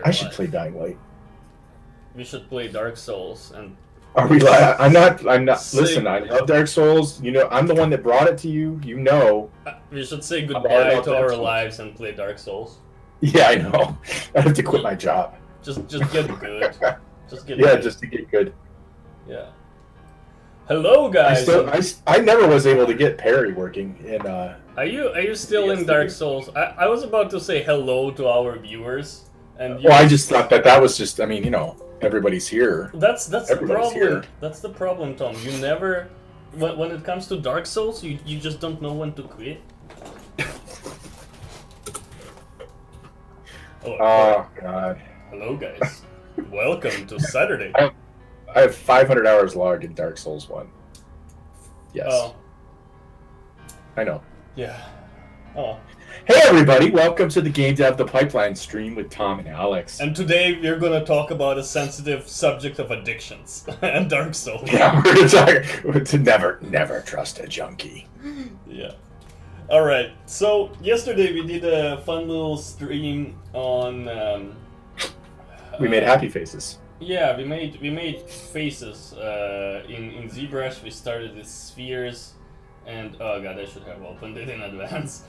I should play Dying Light. We should play Dark Souls and. Are we live? I'm not. Listen, I love Dark Souls. You know, I'm the one that brought it to you. You know. We should say goodbye to our lives and play Dark Souls. Yeah, I know. I have to quit my job. Just get good. Just get yeah, good. just to get good. Yeah. Hello, guys. I never was able to get parry working in. Are you still in Dark Souls? I was about to say hello to our viewers, and. Well, I just thought that was just. I mean, you know. Everybody's here. That's the problem. Here. That's the problem, Tom. You never, when it comes to Dark Souls, you just don't know when to quit. Oh God. Hello, guys. Welcome to Saturday. I have 500 hours logged in Dark Souls 1. Yes. Oh. I know. Yeah. Oh. Hey everybody, welcome to the GameDev The Pipeline stream with Tom and Alex. And today we're going to talk about a sensitive subject of addictions and Dark Souls. Yeah, we're going to talk to never trust a junkie. Yeah. Alright, so yesterday we did a fun little stream on... we made happy faces. Yeah, we made faces. In ZBrush we started with spheres, and oh god, I should have opened it in advance.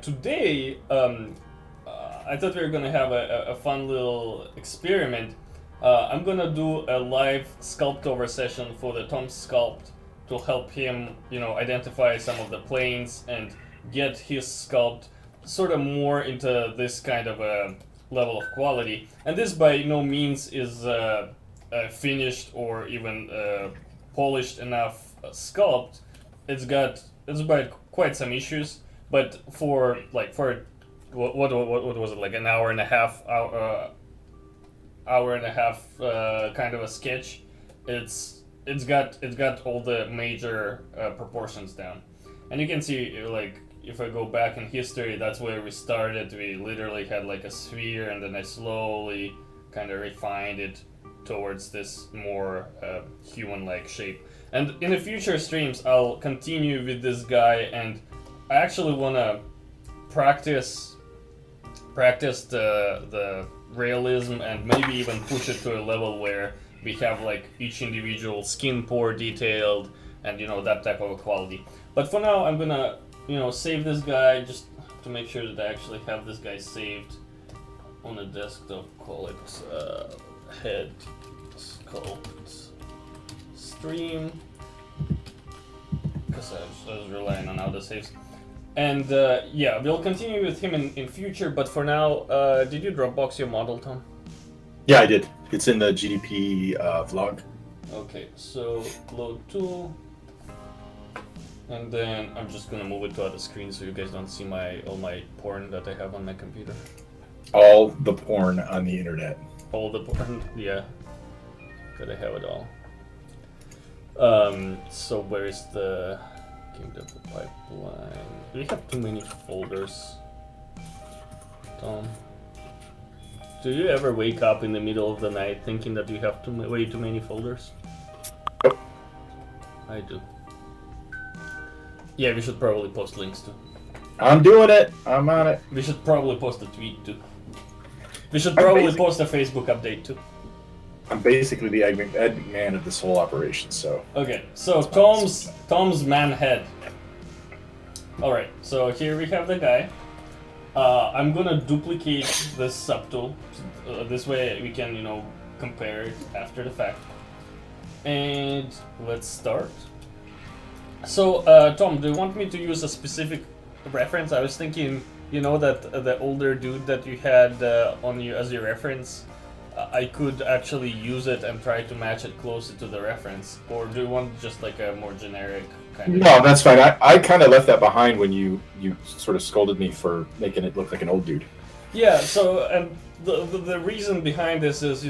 Today, I thought we were gonna have a fun little experiment. I'm gonna do a live Sculpt-over session for the Tom Sculpt to help him, identify some of the planes and get his sculpt sort of more into this kind of a level of quality. And this by no means is a finished or even polished enough sculpt. It's got quite some issues, but for what was it, like an hour and a half kind of a sketch, it's got all the major proportions down, and you can see, like, if I go back in history, that's where we started. We literally had like a sphere, and then I slowly kind of refined it towards this more human-like shape. And in the future streams, I'll continue with this guy, and I actually want to practice the realism and maybe even push it to a level where we have like each individual skin pore detailed and that type of a quality. But for now, I'm gonna save this guy just to make sure that I actually have this guy saved on a desktop. Call it head sculpt stream, because I was relying on auto saves. And yeah, we'll continue with him in future, but for now, did you Dropbox your model, Tom? Yeah, I did. It's in the GDP vlog. Okay, so load tool, and then I'm just gonna move it to other screen so you guys don't see all my porn that I have on my computer. All the porn on the internet. All the porn, yeah. Gotta have it all. So where is the GameDev pipeline? Do we have too many folders, Tom? Do you ever wake up in the middle of the night thinking that you have way too many folders? Yep. I do. Yeah, we should probably post links too. I'm doing it. I'm on it. We should probably post a tweet too. We should probably post a Facebook update too. I'm basically the admin man of this whole operation, so... Okay, so Tom's man head. Alright, so here we have the guy. I'm gonna duplicate this subtool. This way we can, compare it after the fact. And let's start. So, Tom, do you want me to use a specific reference? I was thinking, that the older dude that you had on you as your reference, I could actually use it and try to match it closer to the reference. Or do you want just like a more generic kind of... No, that's fine. I kind of left that behind when you sort of scolded me for making it look like an old dude. Yeah, so, and the reason behind this is,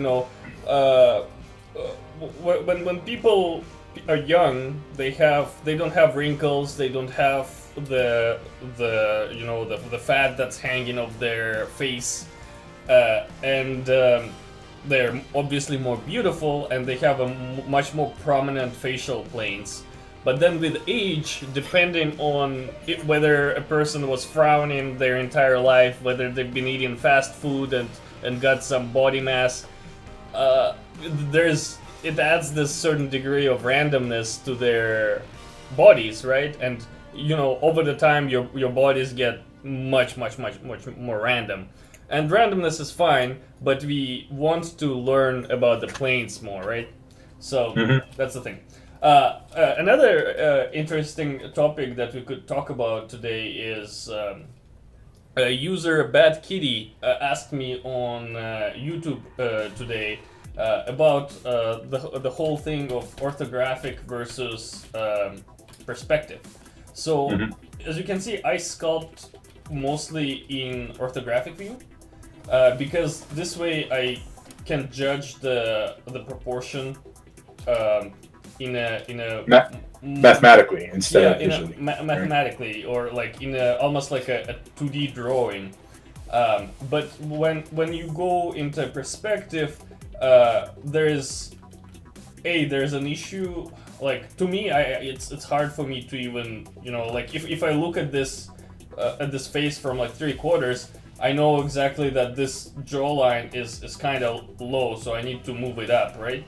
when people are young, they don't have wrinkles, they don't have the fat that's hanging off their face, and they're obviously more beautiful, and they have a much more prominent facial planes. But then with age, depending on whether a person was frowning their entire life, whether they've been eating fast food and got some body mass, it adds this certain degree of randomness to their bodies, right? And over the time, your bodies get much more random. And randomness is fine, but we want to learn about the planes more, right? So that's the thing. Another interesting topic that we could talk about today is a user Bad Kitty asked me on YouTube today about the whole thing of orthographic versus perspective. So as you can see, I sculpt mostly in orthographic view because this way I can judge the proportion in a mathematically instead of visually. Mathematically, or like in almost like a 2D drawing. But when you go into perspective, there's an issue. Like to me, it's hard for me to even like if I look at this face from like 3/4, I know exactly that this jawline is kind of low, so I need to move it up, right?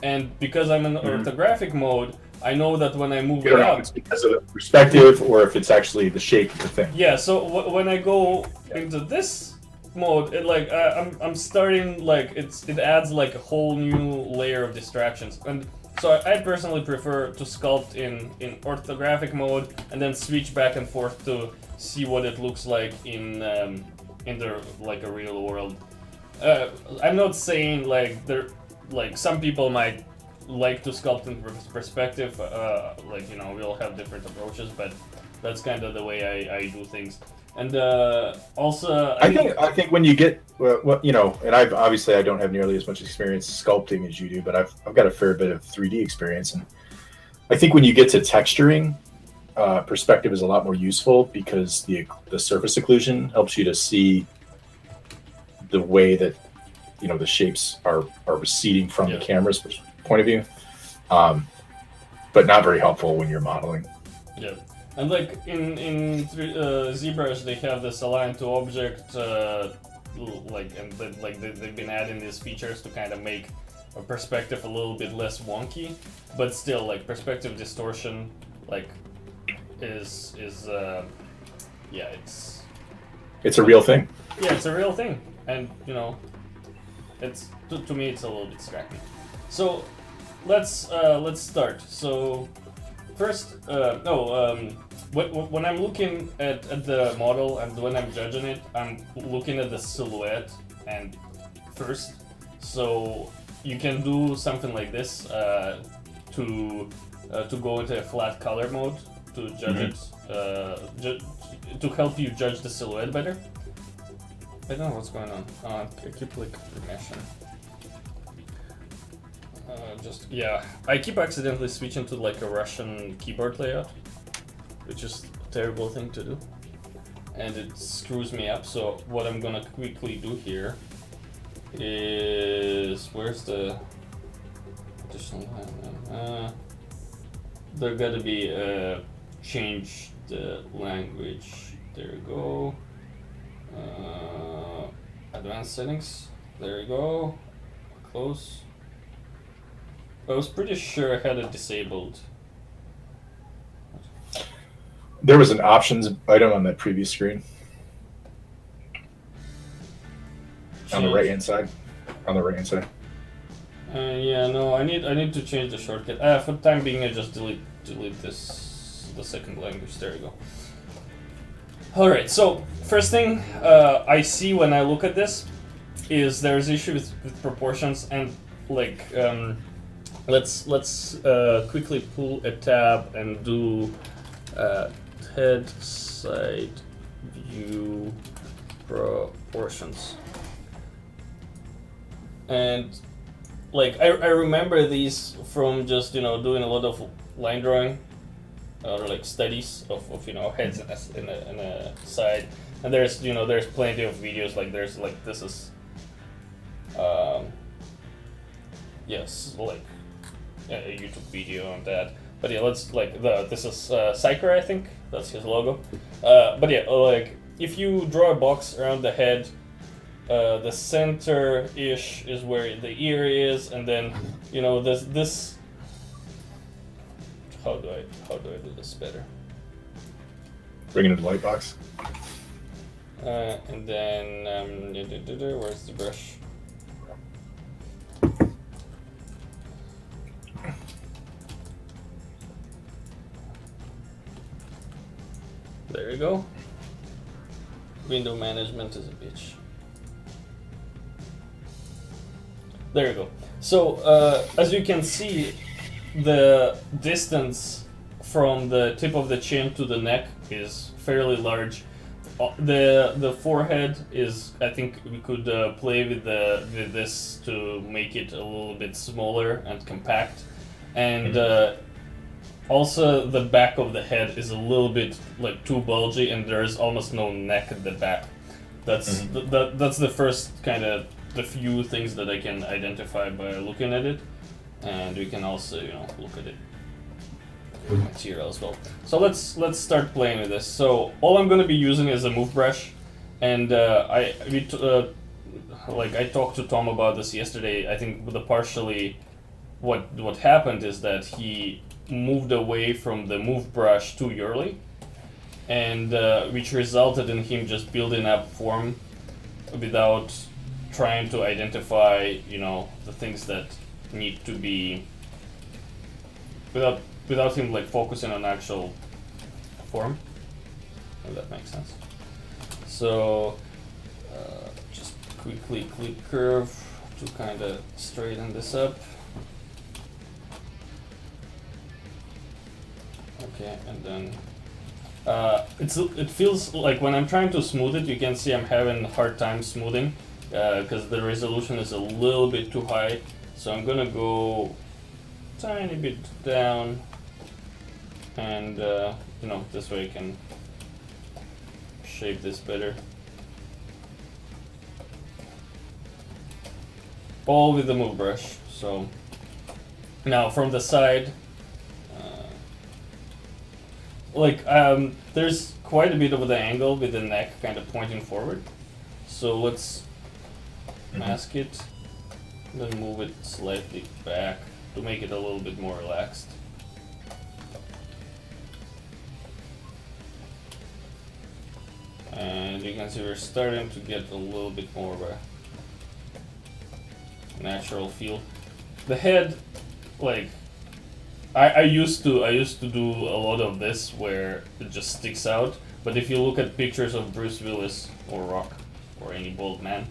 And because I'm in orthographic mode, I know that when I move it up, it's because of the perspective or if it's actually the shape of the thing. Yeah. So when I go into this mode, I'm starting like it adds like a whole new layer of distractions, and so I personally prefer to sculpt in orthographic mode and then switch back and forth to see what it looks like in the like a real world. I'm not saying like some people might like to sculpt in perspective, we all have different approaches, but that's kind of the way I do things. And also, I think when you get and I don't have nearly as much experience sculpting as you do, but I've got a fair bit of 3D experience, and I think when you get to texturing, perspective is a lot more useful because the surface occlusion helps you to see the way that the shapes are receding from the camera's point of view, but not very helpful when you're modeling. Yeah. And like in ZBrush, they have this align to object, they've been adding these features to kind of make a perspective a little bit less wonky, but still like perspective distortion, like is it's a real thing. Yeah, it's a real thing, and it's to me it's a little bit distracting. So let's start. So. First, when I'm looking at the model and when I'm judging it, I'm looking at the silhouette and first. So you can do something like this to go into a flat color mode to judge it, to help you judge the silhouette better. I don't know what's going on. I keep like remeshing. I keep accidentally switching to like a Russian keyboard layout, which is a terrible thing to do, and it screws me up. So what I'm gonna quickly do here is, where's the additional line? There gotta be change the language. There you go. Advanced settings. There you go. Close. I was pretty sure I had it disabled. There was an options item on that previous screen. On the right hand side. On the right hand side. Yeah, no, I need to change the shortcut. For the time being, I just delete this the second language. There you go. All right. So first thing I see when I look at this is there's issues with proportions and like. Let's quickly pull a tab and do head side view proportions. And like I remember these from just doing a lot of line drawing or like studies of heads in a side, and there's plenty of videos like this is yes, like a YouTube video on that. But yeah, let's like this is Psyker, I think that's his logo. But yeah, like if you draw a box around the head, the center-ish is where the ear is, and then you know this. How do I do this better? Bring it into the light box. And then where's the brush? There you go. Window management is a bitch. There you go. So as you can see, the distance from the tip of the chin to the neck is fairly large. The forehead is, I think we could play with this to make it a little bit smaller and compact, and also the back of the head is a little bit like too bulgy, and there's almost no neck at the back. That's that's the first kind of the few things that I can identify by looking at it, and we can also look at it material as well. So let's start playing with this. So all I'm going to be using is a move brush, and I talked to Tom about this yesterday. I think partially what happened is that he moved away from the move brush too early, and which resulted in him just building up form without trying to identify the things that need to be without him like focusing on actual form, if that makes sense. So just quickly click curve to kind of straighten this up. Okay, and then it feels like when I'm trying to smooth it, you can see I'm having a hard time smoothing because the resolution is a little bit too high. So I'm gonna go tiny bit down, and this way I can shape this better. All with the move brush. So now from the side, there's quite a bit of the angle with the neck kind of pointing forward. So let's mask it, then move it slightly back to make it a little bit more relaxed. And you can see we're starting to get a little bit more of a natural feel. The head, like I used to do a lot of this where it just sticks out, but if you look at pictures of Bruce Willis or Rock or any bald man,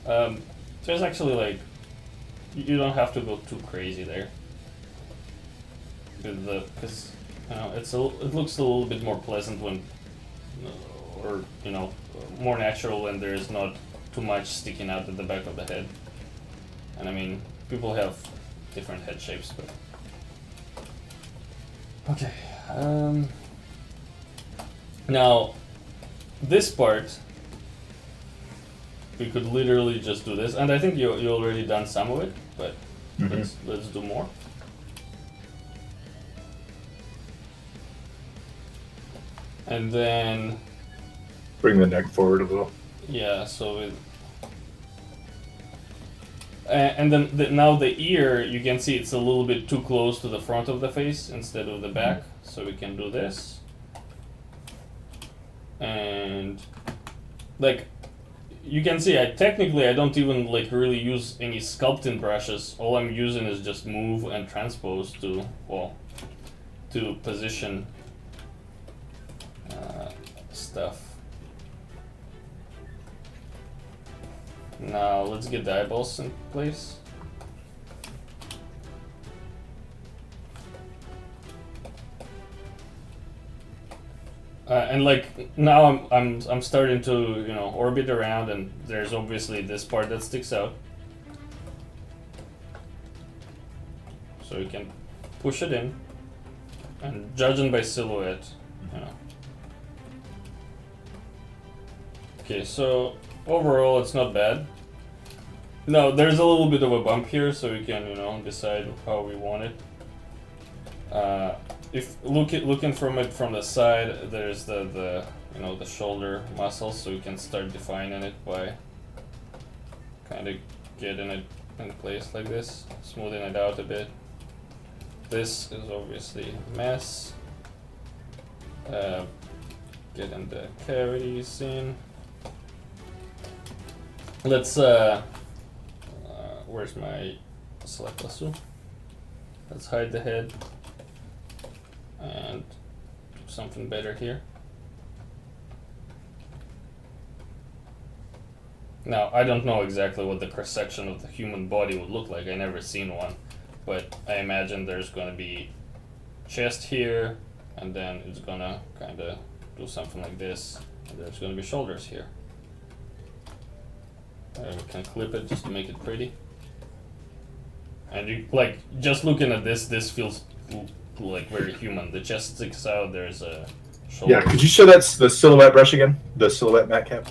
there's actually you don't have to go too crazy there with because it looks a little bit more pleasant when or more natural when there is not too much sticking out at the back of the head. And I mean, people have different head shapes, but okay. Now this part we could literally just do this, and I think you already done some of it, but let's do more. And then bring the neck forward a little. Yeah, so with and then now the ear, you can see it's a little bit too close to the front of the face instead of the back, so we can do this. And you can see I don't even really use any sculpting brushes. All I'm using is just move and transpose to position stuff. Now let's get the eyeballs in place. And now I'm starting to orbit around, and there's obviously this part that sticks out. So you can push it in, and judging by silhouette, Okay, so overall it's not bad. No, there's a little bit of a bump here, so we can decide how we want it. If looking from it from the side, there's the the shoulder muscles, so you can start defining it by kind of getting it in place like this, smoothing it out a bit. This is obviously a mess. Getting the cavities in. Let's where's my select lasso? Let's hide the head and do something better here. Now, I don't know exactly what the cross-section of the human body would look like. I never seen one, but I imagine there's going to be chest here, and then it's going to kind of do something like this, and there's going to be shoulders here. We can clip it just to make it pretty. And you, like, just looking at this feels like very human. The chest sticks out, there's a shoulder. Yeah, could you show that's the silhouette brush again? The silhouette matte cap?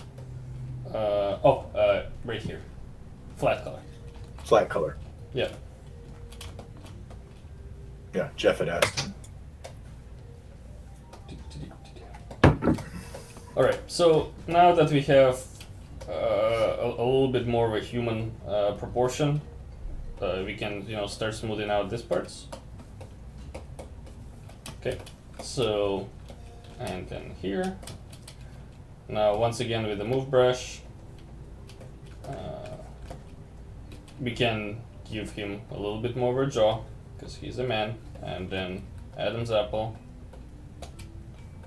Right here. Flat color. Flat color. Yeah. Yeah, Jeff had asked. Alright, so now that we have a little bit more of a human proportion, we can start smoothing out these parts. Okay, so, and then here. Now once again with the move brush, we can give him a little bit more of a jaw, because he's a man, and then Adam's apple.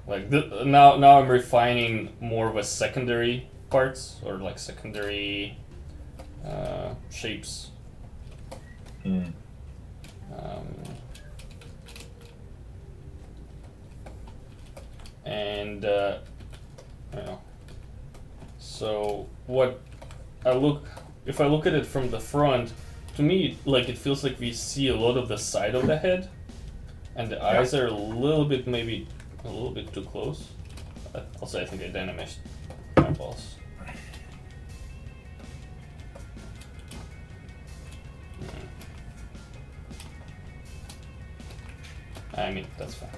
Like now I'm refining more of a secondary parts, or like secondary shapes. Mm. And so what if I look at it from the front, to me, like, it feels like we see a lot of the side of the head, and the eyes are maybe a little bit too close. Also, I think I dynamished eyeballs. I mean, that's fine.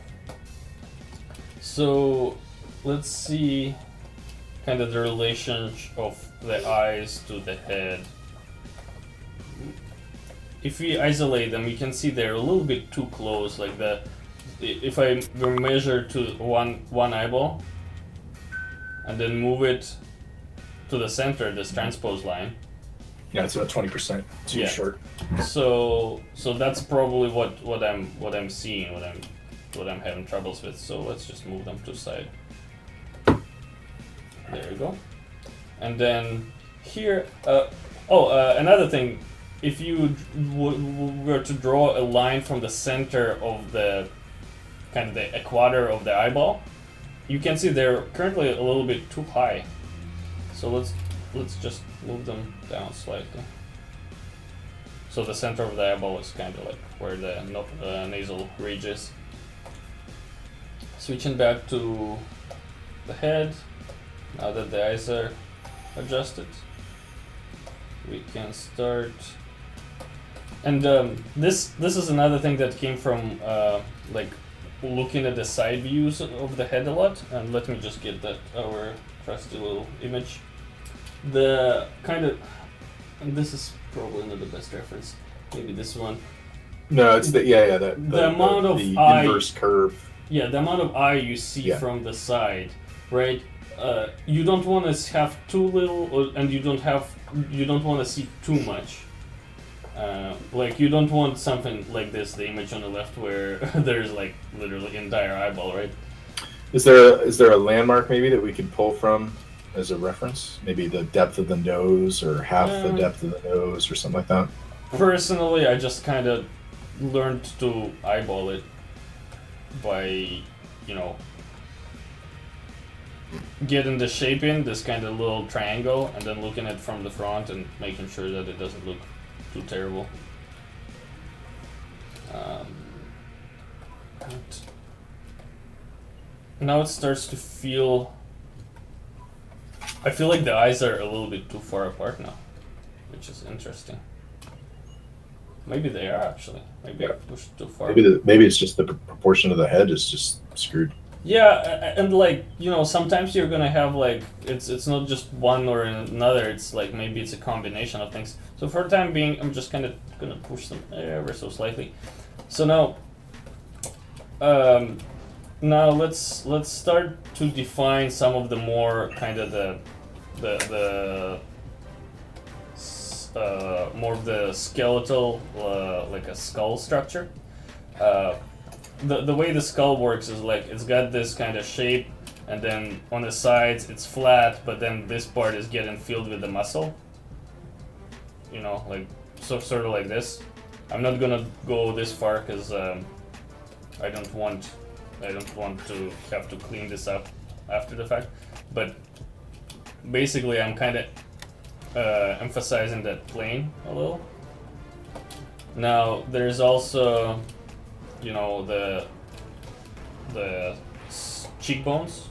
So let's see kind of the relation of the eyes to the head. If we isolate them, you can see they're a little bit too close. Like if I measure to one eyeball and then move it to the center, this transpose line. Yeah, it's about 20% too short. So that's probably what I'm seeing, what I'm having troubles with. So let's just move them to the side. There we go. And then here, another thing, if you were to draw a line from the center of the kind of the equator of the eyeball, you can see they're currently a little bit too high. So let's just move them down slightly. So the center of the eyeball is kind of like where the nasal ridge is. Switching back to the head, now that the eyes are adjusted, we can start. And this is another thing that came from like looking at the side views of the head a lot. And let me just get that our trusty little image. The kind of, and this is probably not the best reference. Maybe this one. No, it's the amount of the eye, inverse curve. Yeah, the amount of eye you see from the side, right? You don't want to have too little, and you don't want to see too much. Like, you don't want something like this, the image on the left, where there's like literally entire eyeball, right? Is there a landmark maybe that we could pull from as a reference? Maybe the depth of the nose, or half the depth of the nose, or something like that? Personally, I just kind of learned to eyeball it by, getting the shape in, this kind of little triangle, and then looking at it from the front and making sure that it doesn't look too terrible. Now it starts to feel... I feel like the eyes are a little bit too far apart now, which is interesting. Maybe they are actually. Maybe I pushed too far. Maybe it's just the proportion of the head is just screwed. Yeah, and like sometimes you're gonna have like it's not just one or another. It's like maybe it's a combination of things. So for the time being, I'm just kind of gonna push them ever so slightly. So now let's start to define some of the more kind of the more of the skeletal like a skull structure. The way the skull works is like it's got this kind of shape, and then on the sides it's flat, but then this part is getting filled with the muscle. Like sort of like this. I'm not gonna go this far because I don't want to have to clean this up after the fact. But basically, I'm kind of emphasizing that plane a little. Now there's also the cheekbones,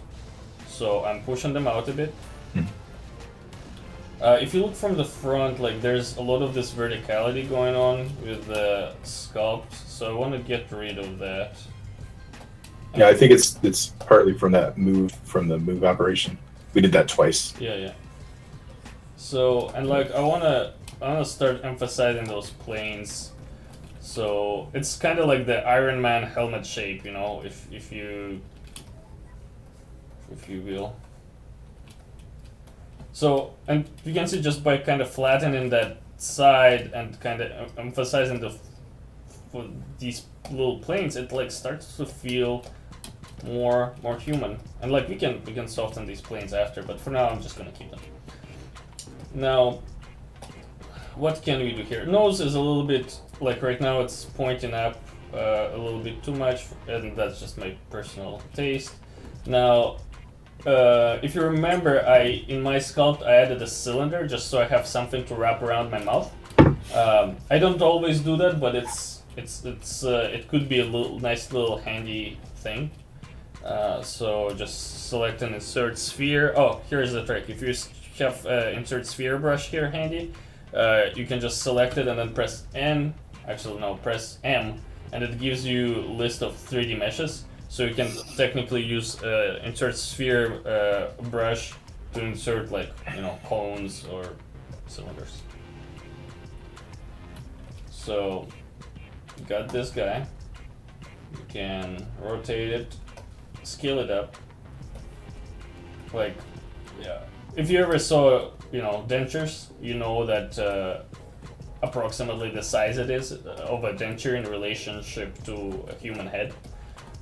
so I'm pushing them out a bit. If you look from the front, like there's a lot of this verticality going on with the sculpt, so I want to get rid of that. Yeah, I think it's partly from the move operation. We did that twice. Yeah. So and like I wanna start emphasizing those planes. So it's kind of like the Iron Man helmet shape, if you will. So, and you can see just by kind of flattening that side and kind of emphasizing for these little planes, it like starts to feel more human. And like we can soften these planes after, but for now I'm just gonna keep them. Now, what can we do here? Nose is a little bit like right now it's pointing up a little bit too much, and that's just my personal taste. Now, if you remember, in my sculpt I added a cylinder just so I have something to wrap around my mouth. I don't always do that, but it could be a nice little handy thing. So just select an insert sphere. Oh, here's the trick. If you have insert sphere brush here handy, you can just select it and then press N. Actually, no, press M, and it gives you a list of 3D meshes. So you can technically use insert sphere brush to insert like cones or cylinders. So you got this guy. You can rotate it, scale it up. Like, yeah. If you ever saw dentures, you know that approximately the size it is of a denture in relationship to a human head.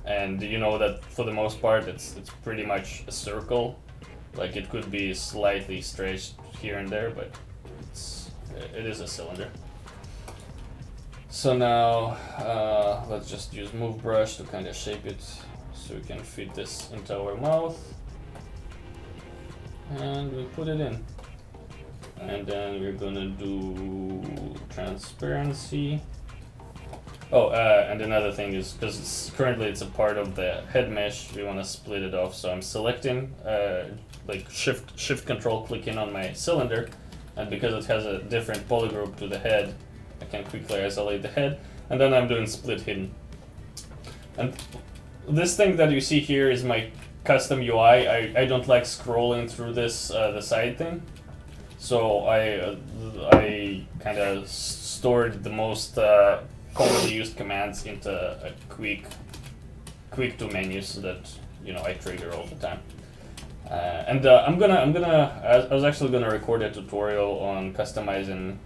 And you know that for the most part it's pretty much a circle. Like it could be slightly stretched here and there, but it is a cylinder. So now let's just use move brush to kind of shape it so we can fit this into our mouth. And we put it in. And then we're gonna do transparency. Oh, and another thing is, because currently it's a part of the head mesh, we want to split it off. So I'm selecting, like shift control clicking on my cylinder, and because it has a different polygroup to the head, I can quickly isolate the head, and then I'm doing split hidden. And this thing that you see here is my custom UI. I don't like scrolling through this, the side thing. So I kind of stored the most commonly used commands into a quick to menus so that I trigger all the time. And I was actually gonna record a tutorial on customizing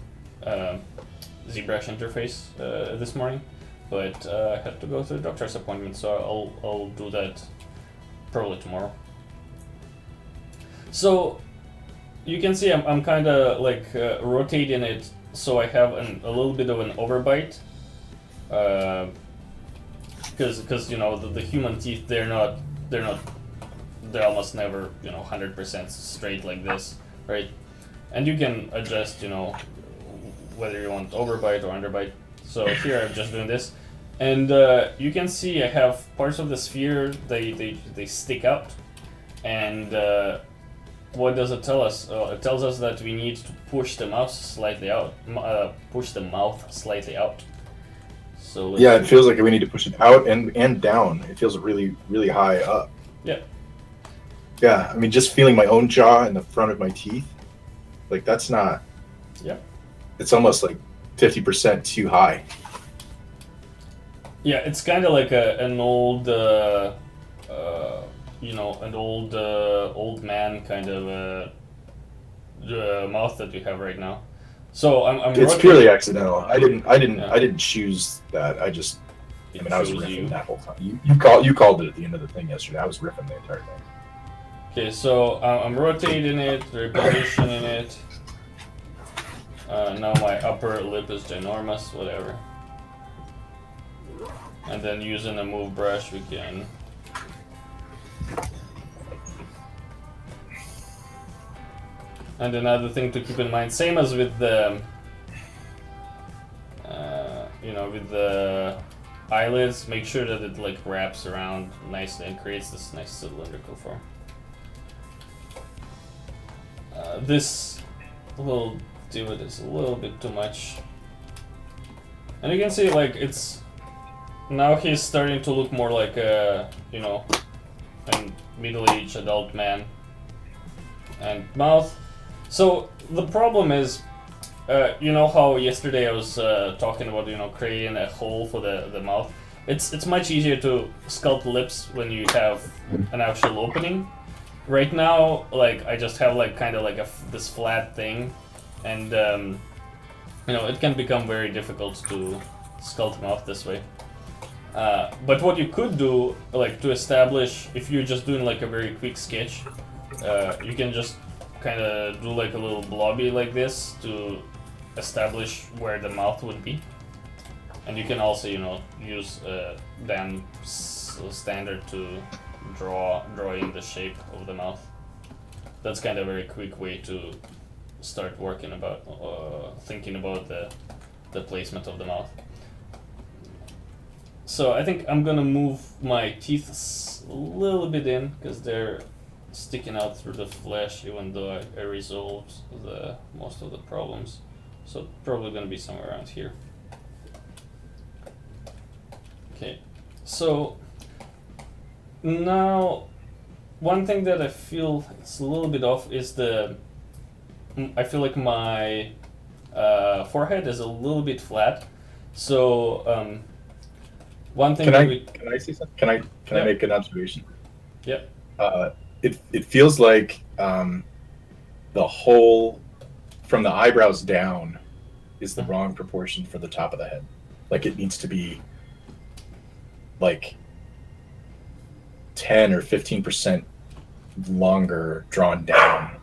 ZBrush interface this morning, but I had to go to the doctor's appointment, so I'll do that probably tomorrow. So you can see I'm kind of like rotating it so I have a little bit of an overbite. Because the human teeth they're almost never 100% straight like this, right? And you can adjust whether you want overbite or underbite. So here I'm just doing this, and you can see I have parts of the sphere they stick out, and what does it tell us? It tells us that we need to push the mouth slightly out. Push the mouth slightly out. So yeah, it feels like we need to push it out and down. It feels really, really high up. Yeah. Yeah, I mean, just feeling my own jaw in the front of my teeth, like that's not. Yeah. It's almost like 50% too high. Yeah, it's kind of like an old, an old man kind of mouth that you have right now. So I'm It's purely accidental. I didn't choose that. I just. I mean, I was riffing that whole time. You called it at the end of the thing yesterday. I was riffing the entire thing. Okay, so I'm rotating it, repositioning it. Now my upper lip is ginormous, whatever. And then using a move brush, we can. And another thing to keep in mind, same as with the, with the eyelids, make sure that it like wraps around nicely and creates this nice cylindrical form. This little divot is a little bit too much. And you can see like it's, now he's starting to look more like a, a middle-aged adult man. And mouth. So the problem is, you know how yesterday I was talking about, creating a hole for the mouth? It's much easier to sculpt lips when you have an actual opening. Right now, like, I just have like kind of like this flat thing, and it can become very difficult to sculpt mouth this way. But what you could do, like, to establish, if you're just doing like a very quick sketch, you can just kind of do like a little blobby like this to establish where the mouth would be. And you can also, use Dan standard to draw in the shape of the mouth. That's kind of a very quick way to start working about, thinking about the placement of the mouth. So I think I'm gonna move my teeth a little bit in because they're sticking out through the flesh, even though I resolved most of the problems. So probably gonna be somewhere around here. Okay, so now one thing that I feel it's a little bit off is I feel like my forehead is a little bit flat. So one thing can I say something? Can I make an observation? Yeah. It feels like the whole from the eyebrows down is the wrong proportion for the top of the head. Like it needs to be like 10 or 15% longer drawn down.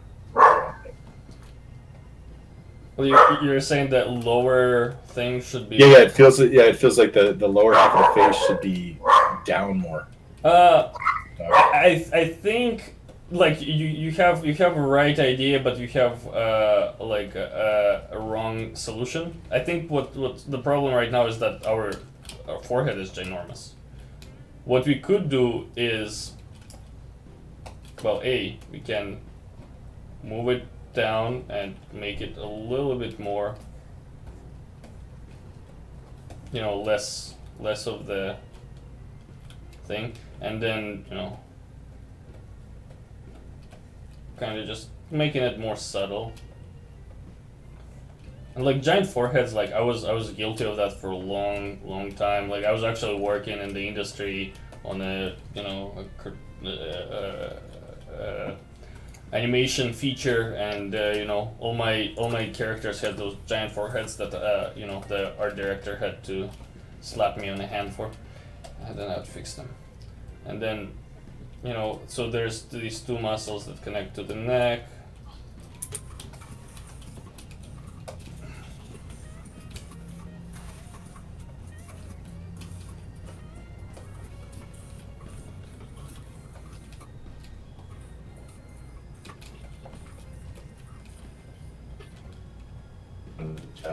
Well, you're saying that lower thing should be. Yeah. It feels like the lower half of the face should be down more. I think like you have a right idea, but you have like a wrong solution. I think what the problem right now is that our forehead is ginormous. What we could do is, well, we can move it down and make it a little bit more, less of the thing, and then kind of just making it more subtle. And like giant foreheads, like I was guilty of that for a long time. Like I was actually working in the industry on animation feature, and all my characters had those giant foreheads that the art director had to slap me on the hand for, and then I'd fix them. And then so there's these two muscles that connect to the neck.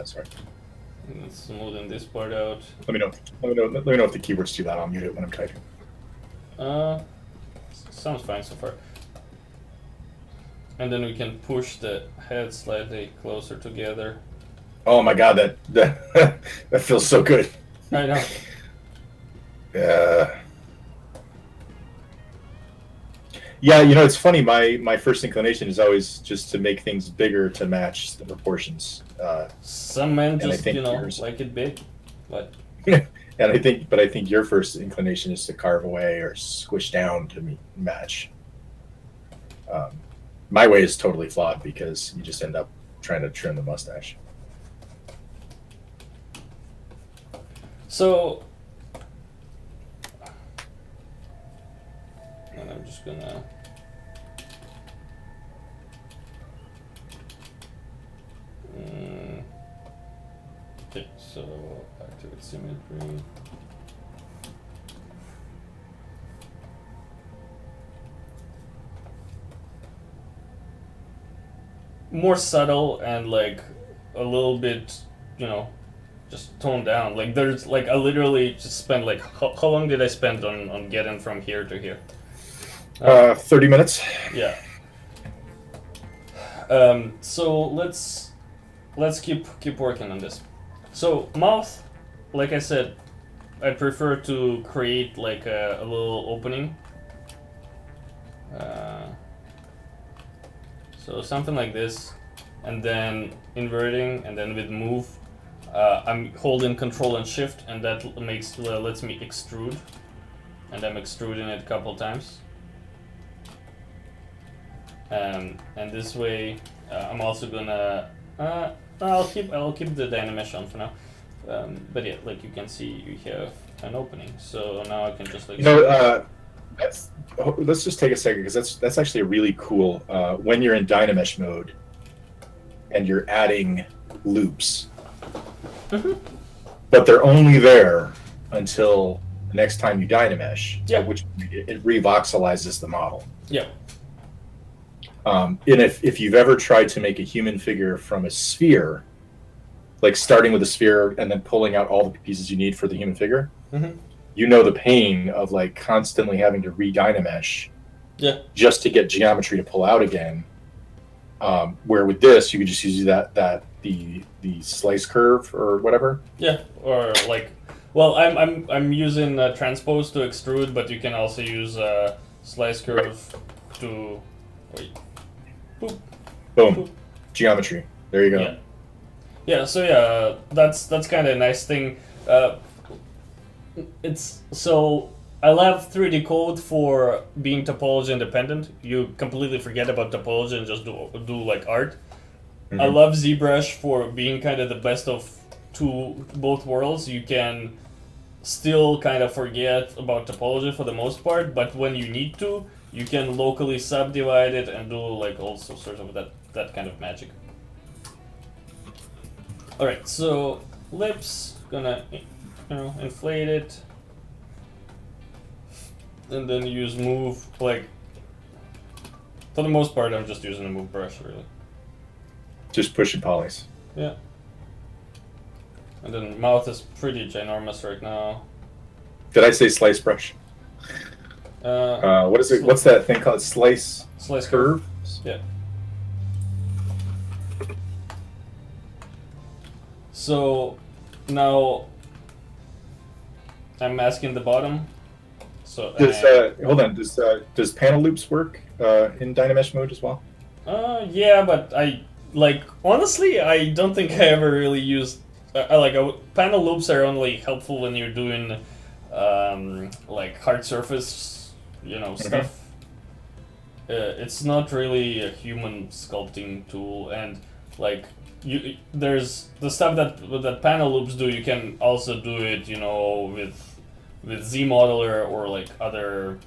Sorry. And smoothing this part out. Let me know if the keywords do that. I'll mute it when I'm typing. Sounds fine so far. And then we can push the head slightly closer together. Oh my god, that that feels so good. I know. Yeah, you know, it's funny. My first inclination is always just to make things bigger to match the proportions. Some men and I just, think you know, yours- like it big, but and I think your first inclination is to carve away or squish down to match. My way is totally flawed because you just end up trying to trim the mustache. so. And I'm just gonna. Okay, so activate symmetry. More subtle and like a little bit, you know, just toned down. Like there's like I literally just spent like how long did I spend on getting from here to here? 30 minutes. Yeah. So let's keep working on this. So mouth, like I said, I prefer to create like a little opening. So something like this, and then inverting, and then with move, I'm holding Control and Shift, and that lets me extrude, and I'm extruding it a couple times. And this way, I'm also gonna. I'll keep the Dynamesh on for now. But yeah, like you can see, you have an opening. So now I can just like. You know, let's just take a second because that's actually a really cool when you're in Dynamesh mode and you're adding loops, but they're only there until the next time you Dynamesh, at which it revoxelizes the model. Yeah. And if you've ever tried to make a human figure from a sphere, like starting with a sphere and then pulling out all the pieces you need for the human figure, you know the pain of like constantly having to re-Dynamesh just to get geometry to pull out again. Where with this, you could just use the slice curve or whatever. Yeah, or like, well, I'm using transpose to extrude, but you can also use slice curve to wait. Boop. Boom. Boop. Geometry. There you go. Yeah. Yeah. So yeah, that's kind of a nice thing. It's so I love 3D code for being topology independent. You completely forget about topology and just do like art. I love ZBrush for being kind of the best of both worlds. You can still kind of forget about topology for the most part, but when you need to, you can locally subdivide it and do like also sort of that kind of magic. All right, so lips, gonna inflate it, and then use move. Like for the most part, I'm just using a move brush really. Just pushing polys. Yeah. And then mouth is pretty ginormous right now. Did I say slice brush? What is it? What's that thing called? Slice curve? Yeah. So now I'm masking the bottom. So hold on. Does panel loops work in Dynamesh mode as well? Yeah, but honestly, I don't think I ever really used. Panel loops are only helpful when you're doing like hard surface, stuff. It's not really a human sculpting tool, and like there's the stuff that panel loops do. You can also do it, with Z modeler or like other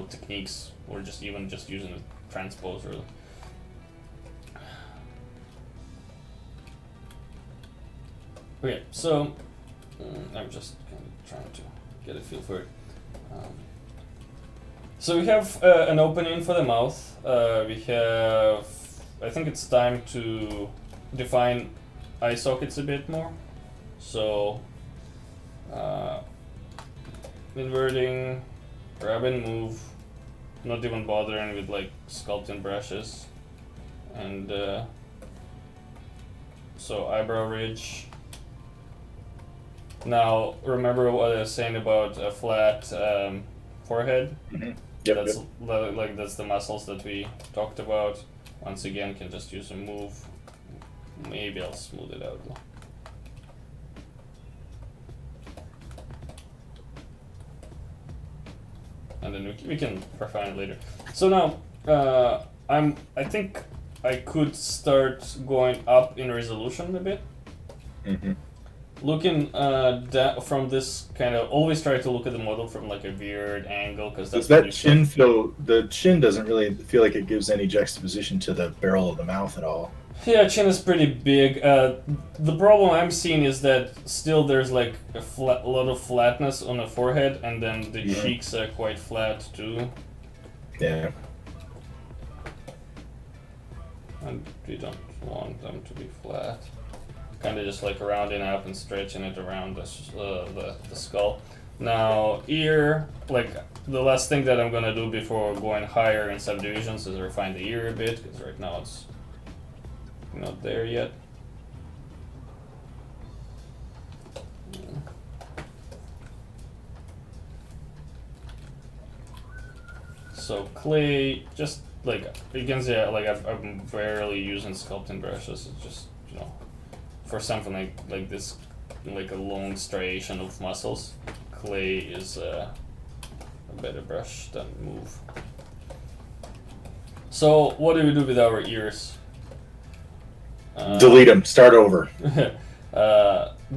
techniques, or just using a transpose really. Okay, so I'm just kind of trying to get a feel for it. So we have an opening for the mouth. I think it's time to define eye sockets a bit more. So inverting, grab and move, not even bothering with like sculpting brushes. And so eyebrow ridge. Now remember what I was saying about a flat forehead? Yep, That's yep. like that's the muscles that we talked about. Once again, can just use a move. Maybe I'll smooth it out. And then we can refine it later. So now I think I could start going up in resolution a bit. Mm-hmm. Looking from this kind of, always try to look at the model from like a weird angle, because that's Does that chin feel? The chin doesn't really feel like it gives any juxtaposition to the barrel of the mouth at all. Yeah, chin is pretty big. The problem I'm seeing is that still there's like a lot of flatness on the forehead, and then the cheeks are quite flat too. Yeah. And we don't want them to be flat. Kind of just like rounding up and stretching it around the skull. Now ear, like the last thing that I'm gonna do before going higher in subdivisions is refine the ear a bit, because right now it's not there yet. So clay, just like you can see, like I'm barely using sculpting brushes. It's just, you know, for something like this, like a long striation of muscles, clay is a better brush than move. So what do we do with our ears? Delete them. Start over.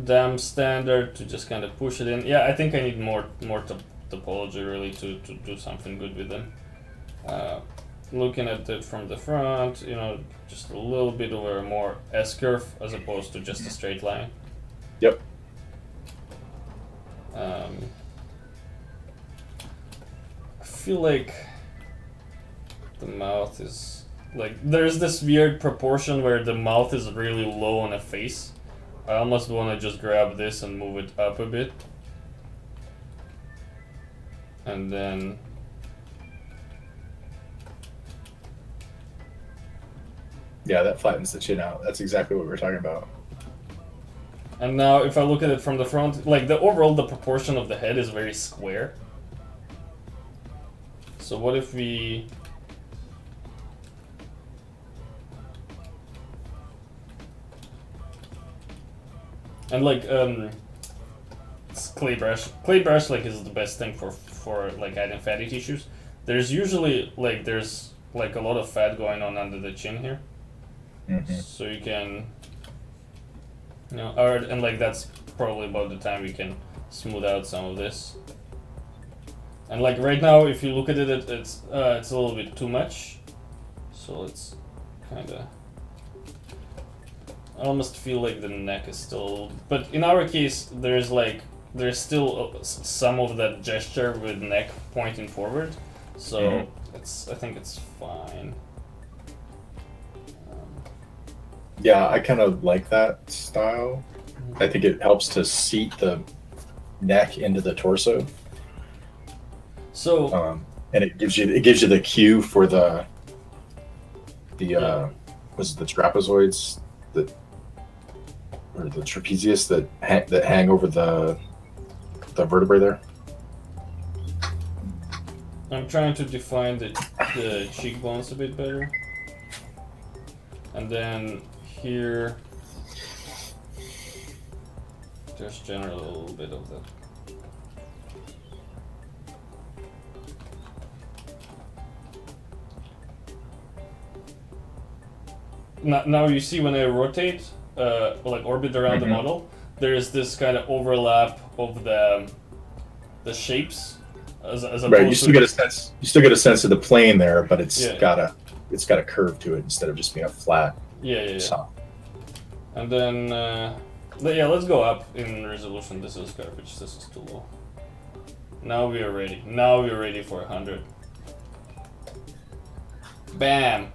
Damn standard to just kind of push it in. Yeah, I think I need more topology really to do something good with them. Looking at it from the front, you know, just a little bit of a more S-curve as opposed to just a straight line. Yep. I feel like the mouth is like, there's this weird proportion where the mouth is really low on a face. I almost want to just grab this and move it up a bit. And then yeah, that flattens the chin out. That's exactly what we were talking about. And now if I look at it from the front, like the proportion of the head is very square. So what if we and like clay brush like is the best thing for like adding fatty tissues. There's usually like there's like a lot of fat going on under the chin here. So you can, you know, and like that's probably about the time we can smooth out some of this. And like right now, if you look at it, it's a little bit too much. So it's kind of, I almost feel like the neck is still, but in our case, there's still some of that gesture with neck pointing forward. So I think it's fine. Yeah, I kind of like that style. I think it helps to seat the neck into the torso. So and it gives you the cue for the was it the trapezoids or the trapezius that hang over the vertebrae there. I'm trying to define the cheekbones a bit better, and then here there's generally a little bit of that. Now you see when I rotate, like orbit around the model, there is this kind of overlap of the shapes. As right, you still get a sense. You still get a sense of the plane there, but it's got a curve to it instead of just being a flat. Yeah. And then let's go up in resolution. This is garbage. This is too low. Now we are ready. Now we're ready for 100. Bam!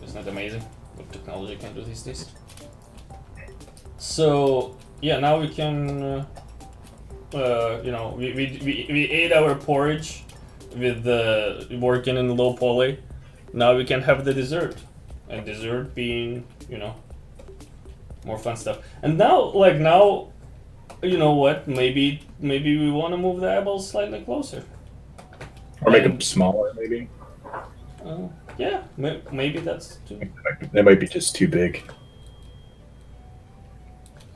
Isn't that amazing what technology can do these days? So yeah, now we can. You know, we ate our porridge. with the working in low poly, now we can have the dessert, and dessert being, you know, more fun stuff. And now, you know what? Maybe we want to move the eyeballs slightly closer, or make them smaller, maybe. Yeah, maybe that's too. They might be just too big.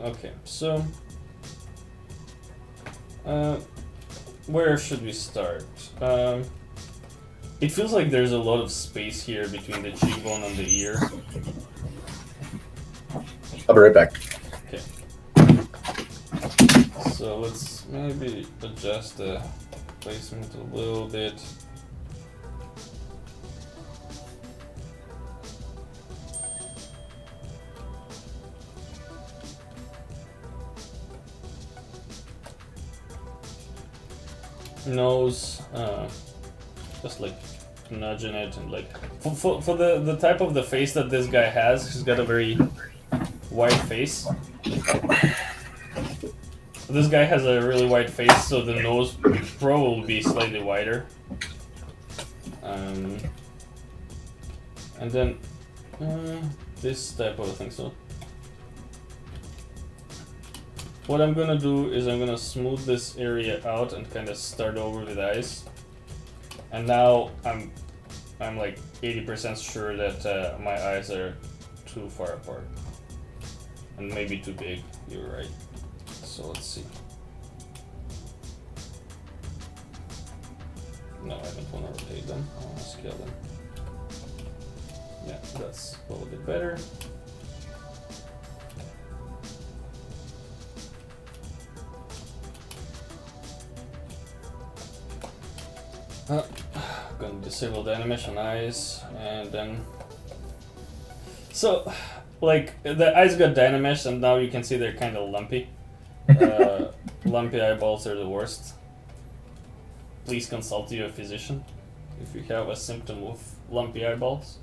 Okay, so where should we start? It feels like there's a lot of space here between the cheekbone and the ear. I'll be right back. Okay. So let's maybe adjust the placement a little bit. Nose, just like nudging it, and like for the type of the face that this guy has, he's got a very wide face. This guy has a really wide face, so the nose probably will be slightly wider. And then this type of thing. So what I'm gonna do is I'm gonna smooth this area out and kind of start over with eyes. And now I'm like 80% sure that my eyes are too far apart. And maybe too big, you're right. So let's see. No, I don't want to rotate them, I want to scale them. Yeah, that's a little bit better. Gonna disable the animation eyes, and then so like the eyes got dynamesh, and now you can see they're kind of lumpy. Lumpy eyeballs are the worst. Please consult your physician if you have a symptom of lumpy eyeballs.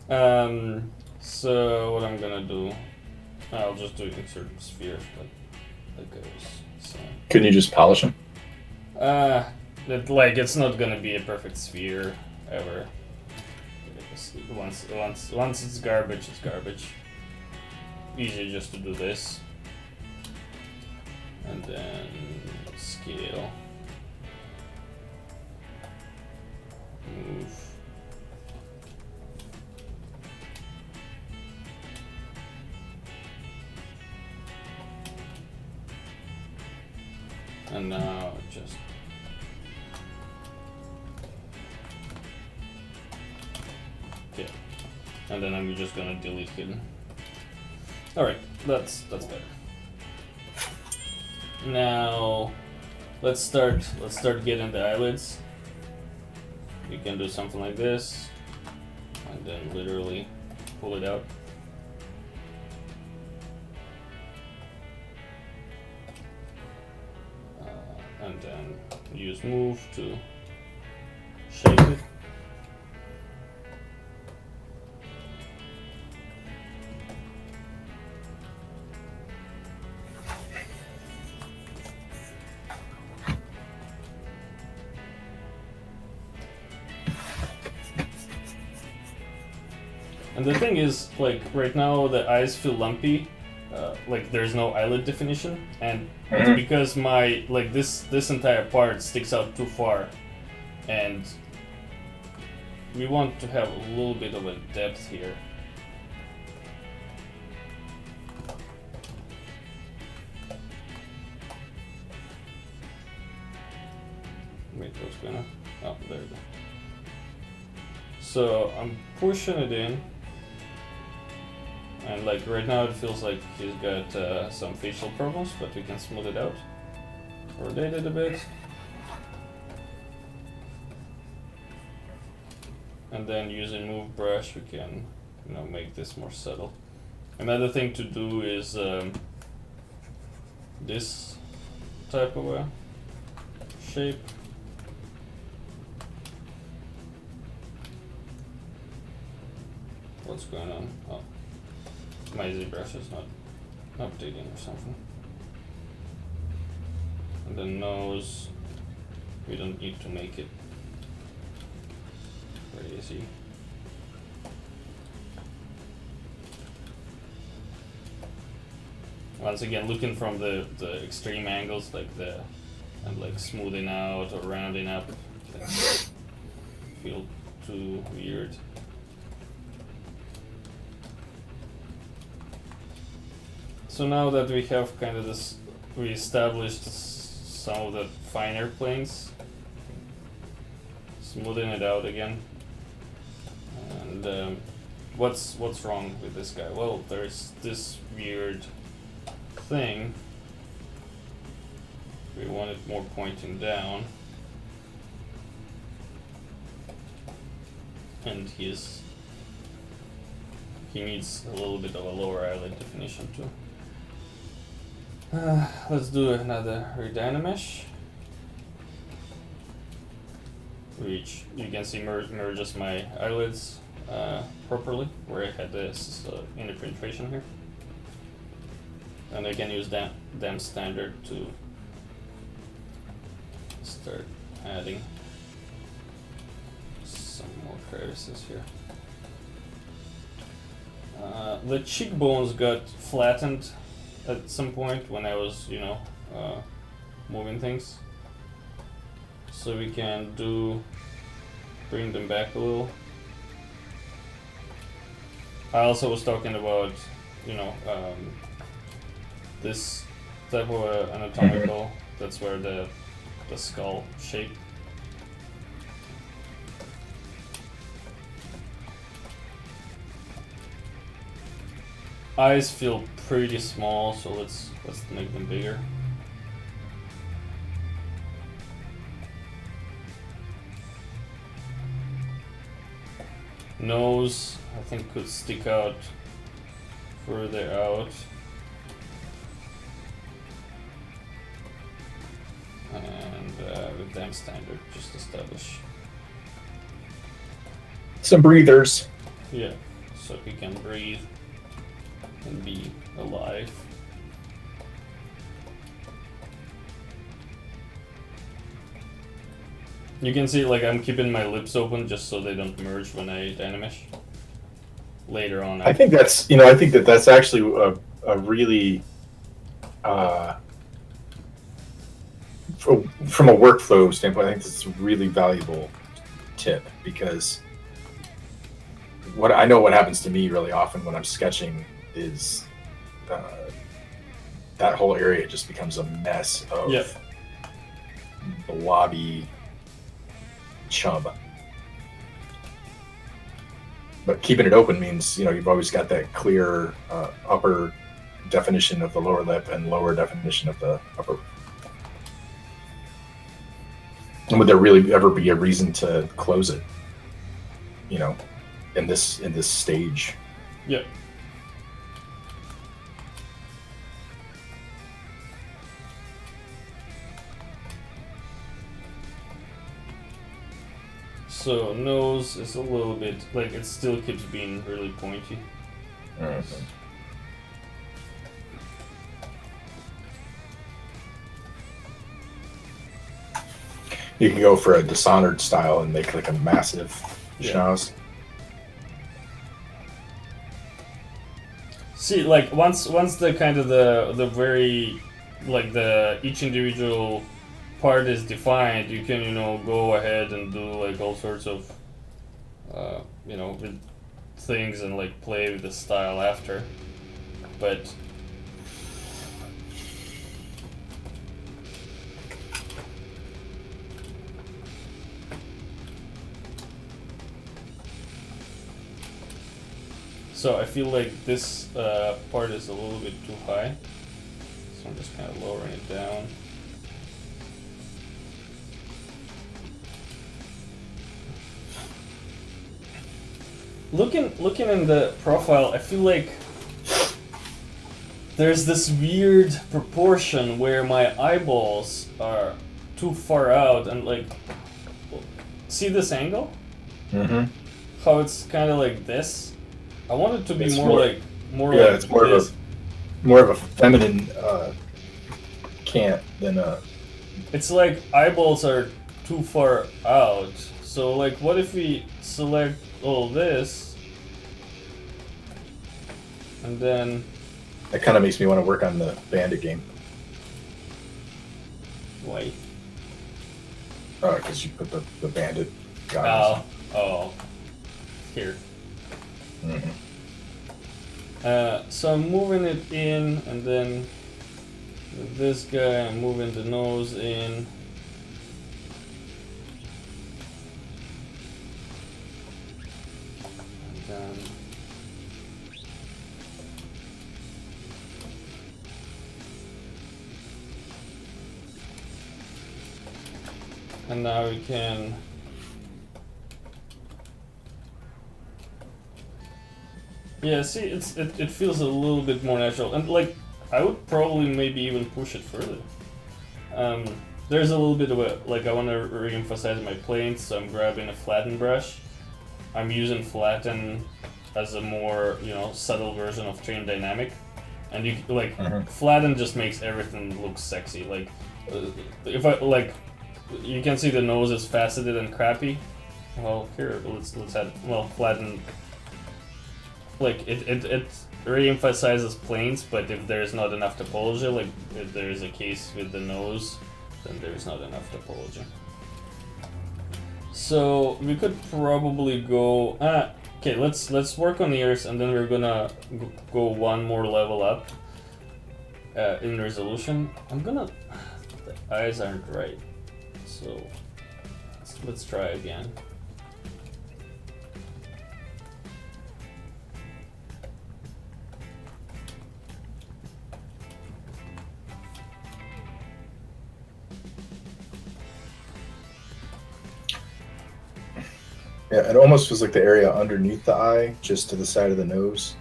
So what I'm gonna do, I'll just do insert sphere like I was saying. Couldn't you just polish them? It's not gonna be a perfect sphere ever. Once it's garbage, it's garbage. Easier just to do this, and then scale, move. And now just okay. And then I'm just gonna delete hidden. Alright, that's better. Now let's start getting the eyelids. You can do something like this, and then literally pull it out. And then use move to shape it. And the thing is, like, right now the eyes feel lumpy, like there's no eyelid definition, and it's because my, like, this entire part sticks out too far, and we want to have a little bit of a depth here. Wait, what's going on? Oh, there we go. So I'm pushing it in. And like right now it feels like he's got some facial problems, but we can smooth it out. Rotate it a bit. And then using move brush we can, you know, make this more subtle. Another thing to do is this type of a shape. What's going on? Oh. My ZBrush is not updating or something. And the nose, we don't need to make it crazy. Once again, looking from the extreme angles, and like smoothing out or rounding up, things feel too weird. So now that we have kind of this, we established some of the finer planes, smoothing it out again. And what's wrong with this guy? Well, there's this weird thing. We want it more pointing down, and he needs a little bit of a lower eyelid definition too. Let's do another redynamesh, which you can see merges my eyelids properly, where I had this inner penetration here. And I can use damp standard to start adding some more crevices here. The cheekbones got flattened at some point when I was, moving things. So we can bring them back a little. I also was talking about, this type of anatomical, that's where the skull shape. Eyes feel pretty small, so let's make them bigger. Nose, I think, could stick out further out. And with damp standard, just establish some breathers. Yeah, so he can breathe and be alive. You can see, like, I'm keeping my lips open just so they don't merge when I dynamesh. Later on, I think that's, I think that's actually a really, from a workflow standpoint, I think this is a really valuable tip, because what happens to me really often when I'm sketching is that whole area just becomes a mess of blobby chub. But keeping it open means, you've always got that clear upper definition of the lower lip and lower definition of the upper. And would there really ever be a reason to close it, in this stage? Yeah. So nose is a little bit, like, it still keeps being really pointy. Mm-hmm. You can go for a dishonored style and make like a massive schnoz. See, like, once the kind of the very, like, the each individual part is defined, you can, go ahead and do, like, all sorts of, with things and, like, play with the style after. But so I feel like this part is a little bit too high, so I'm just kind of lowering it down. Looking in the profile, I feel like there's this weird proportion where my eyeballs are too far out, and, like, see this angle? Mm-hmm. How it's kind of like this. I want it to be It's more like it's more this. more of a feminine cant than a. It's like eyeballs are too far out, So like, what if we select all this, and then... That kind of makes me want to work on the bandit game. Why? Because you put the bandit guys. Oh. Here. Mm-hmm. So I'm moving it in, and then with this guy, I'm moving the nose in. And then and now we can see, it feels a little bit more natural, and like I would probably maybe even push it further. There's a little bit of a, like, I want to re-emphasize my planes, so I'm grabbing a flatten brush. I'm using flatten as a more, you know, subtle version of chain dynamic, and you like flatten just makes everything look sexy. Like if I like, you can see the nose is faceted and crappy. Well, here let's add, well, flatten. Like it re-emphasizes planes, but if there's not enough topology, like if there's a case with the nose, then there's not enough topology. So we could probably go. Okay, let's work on ears, and then we're gonna go one more level up in resolution. The eyes aren't right, so let's try again. Yeah, it almost feels like the area underneath the eye, just to the side of the nose,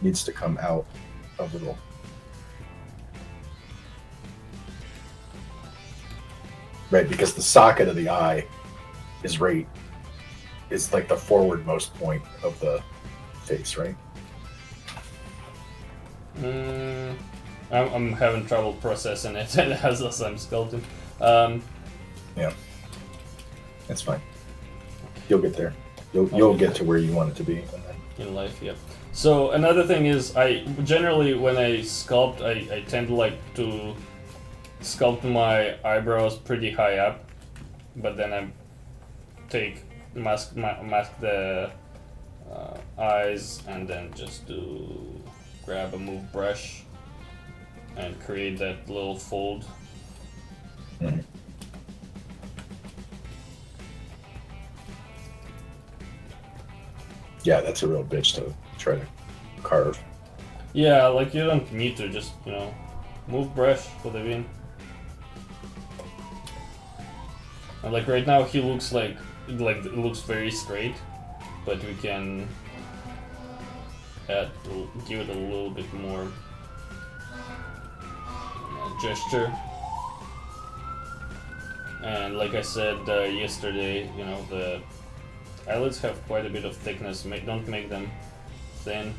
needs to come out a little. Right, because the socket of the eye is right, is like the forwardmost point of the face, right? I'm having trouble processing it as I'm sculpting. Yeah, that's fine. You'll get there. You'll get to where you want it to be. In life, yeah. So another thing is, I generally, when I sculpt, I tend to like to sculpt my eyebrows pretty high up, but then I mask the eyes, and then just grab a move brush and create that little fold. Mm-hmm. Yeah, that's a real bitch to try to carve. Yeah, like you don't need to, just, you know, move brush for the win. And like right now he looks like it looks very straight, but we can give it a little bit more gesture. And like I said yesterday, you know, the eyelids have quite a bit of thickness. Don't make them thin.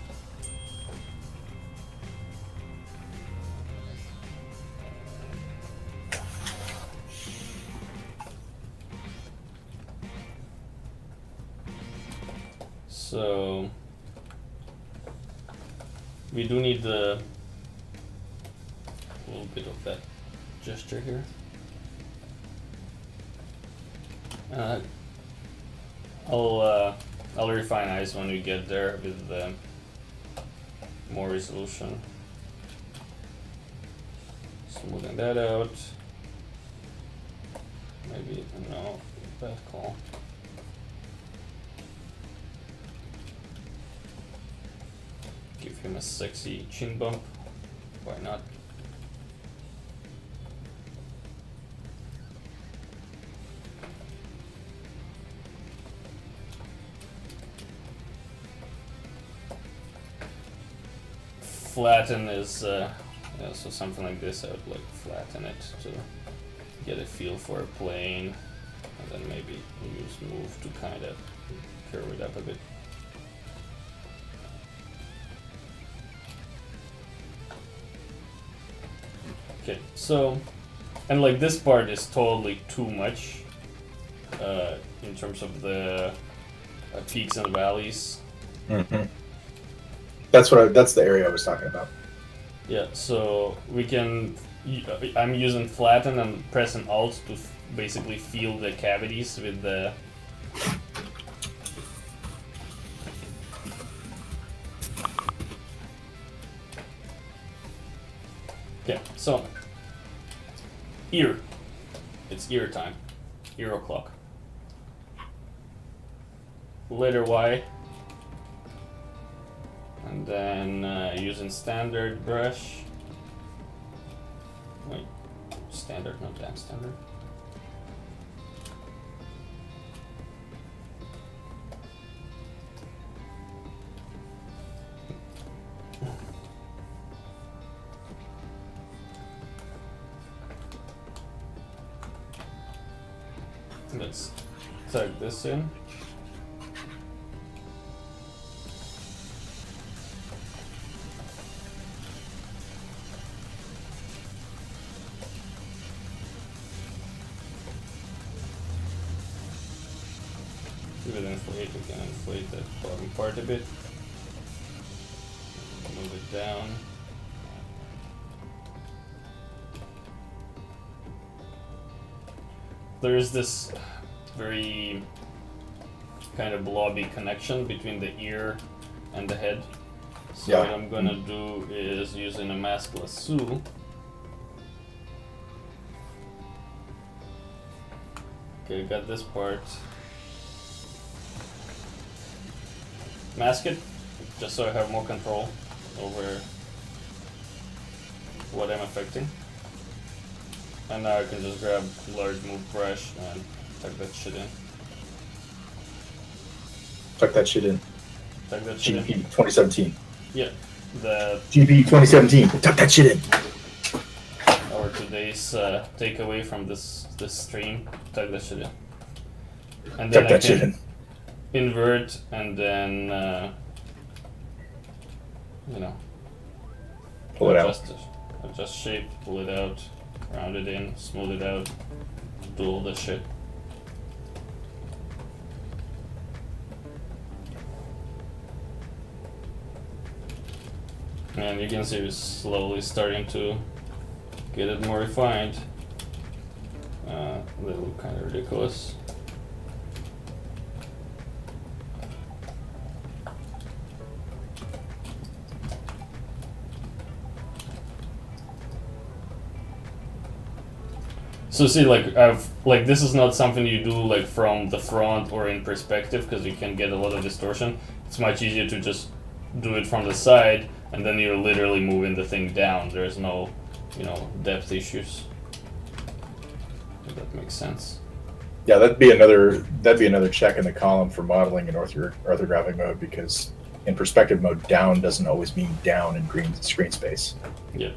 So we do need a little bit of that gesture here. I'll refine eyes when we get there with more resolution. Smoothing that out. Maybe, no, bad call. Give him a sexy chin bump. Why not? Flatten is, yeah, so something like this, I would like flatten it to get a feel for a plane, and then maybe use move to kind of curve it up a bit. Okay, so, and like this part is totally too much. in terms of the peaks and valleys. Mm-hmm. That's the area I was talking about. Yeah, so we can. I'm using flatten and pressing Alt to basically fill the cavities with the. Yeah, so ear. It's ear time. Ear o'clock. Letter Y. And then using standard brush. Wait, standard, not damn standard. Let's type this in. With inflate, we can inflate that bottom part a bit. Move it down. There is this very kind of blobby connection between the ear and the head. So Yeah. what I'm gonna do is using a mask lasso. Okay, got this part. Mask it, just so I have more control over what I'm affecting. And now I can just grab large move brush and tuck that shit in. Tuck that shit in. Tuck that shit GP in. 2017. Yeah, the GP 2017. Tuck that shit in. our today's takeaway from this stream. Tuck that shit in. And then Tuck that shit in. invert and then you know, Pull it out. adjust shape, pull it out, round it in, smooth it out, do all this shit. And you can see we're slowly starting to get it more refined. They look kind of ridiculous. So see, like this is not something you do like from the front or in perspective because you can get a lot of distortion. It's much easier to just do it from the side, and then you're literally moving the thing down. There's no, depth issues. If that makes sense. Yeah, that'd be another check in the column for modeling in orthographic mode, because in perspective mode, down doesn't always mean down in green screen space. Yeah.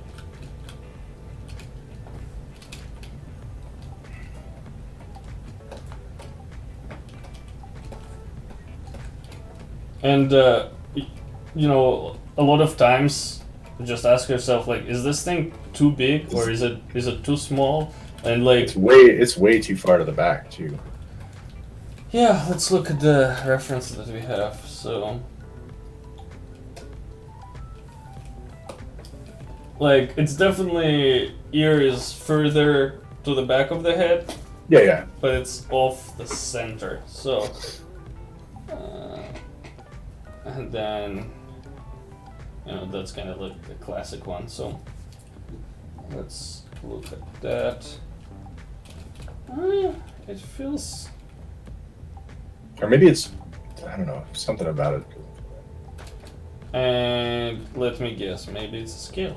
And a lot of times, just ask yourself like, is this thing too big or is it too small? And like, It's way too far to the back too. yeah, let's look at the reference that we have. So, like, it's definitely ear is further to the back of the head, Yeah. but it's off the center. So, and then, that's kind of like the classic one. So, let's look at that. It feels. Or maybe it's, I don't know, something about it. And let me guess, maybe it's a scale.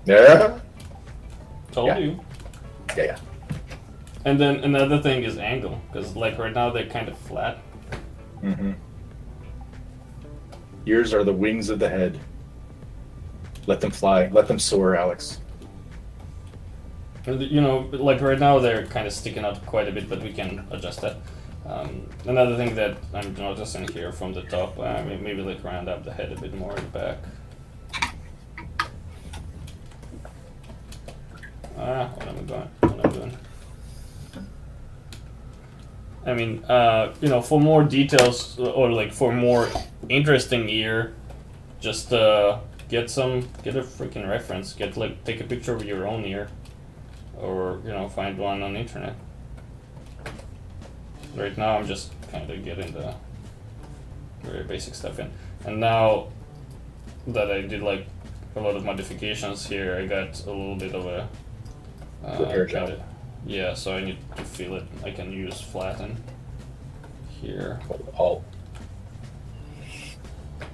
Yeah. Told Yeah. you. Yeah. And then another thing is angle, because like right now they're kind of flat. Mm-hmm. Ears are the wings of the head. Let them fly. Let them soar, Alex. And like right now they're kind of sticking out quite a bit, but we can adjust that. Another thing that I'm noticing here from the top, maybe like round up the head a bit more in the back. What am I doing? What am I doing? I mean, you know, for more details or like for more interesting ear, just get a freaking reference. Take a picture of your own ear, or you know, find one on the internet. Right now, I'm just kind of getting the very basic stuff in, and now that I did like a lot of modifications here, I got a little bit of a repair job. Yeah, so I need to feel it. I can use flatten here. Alt.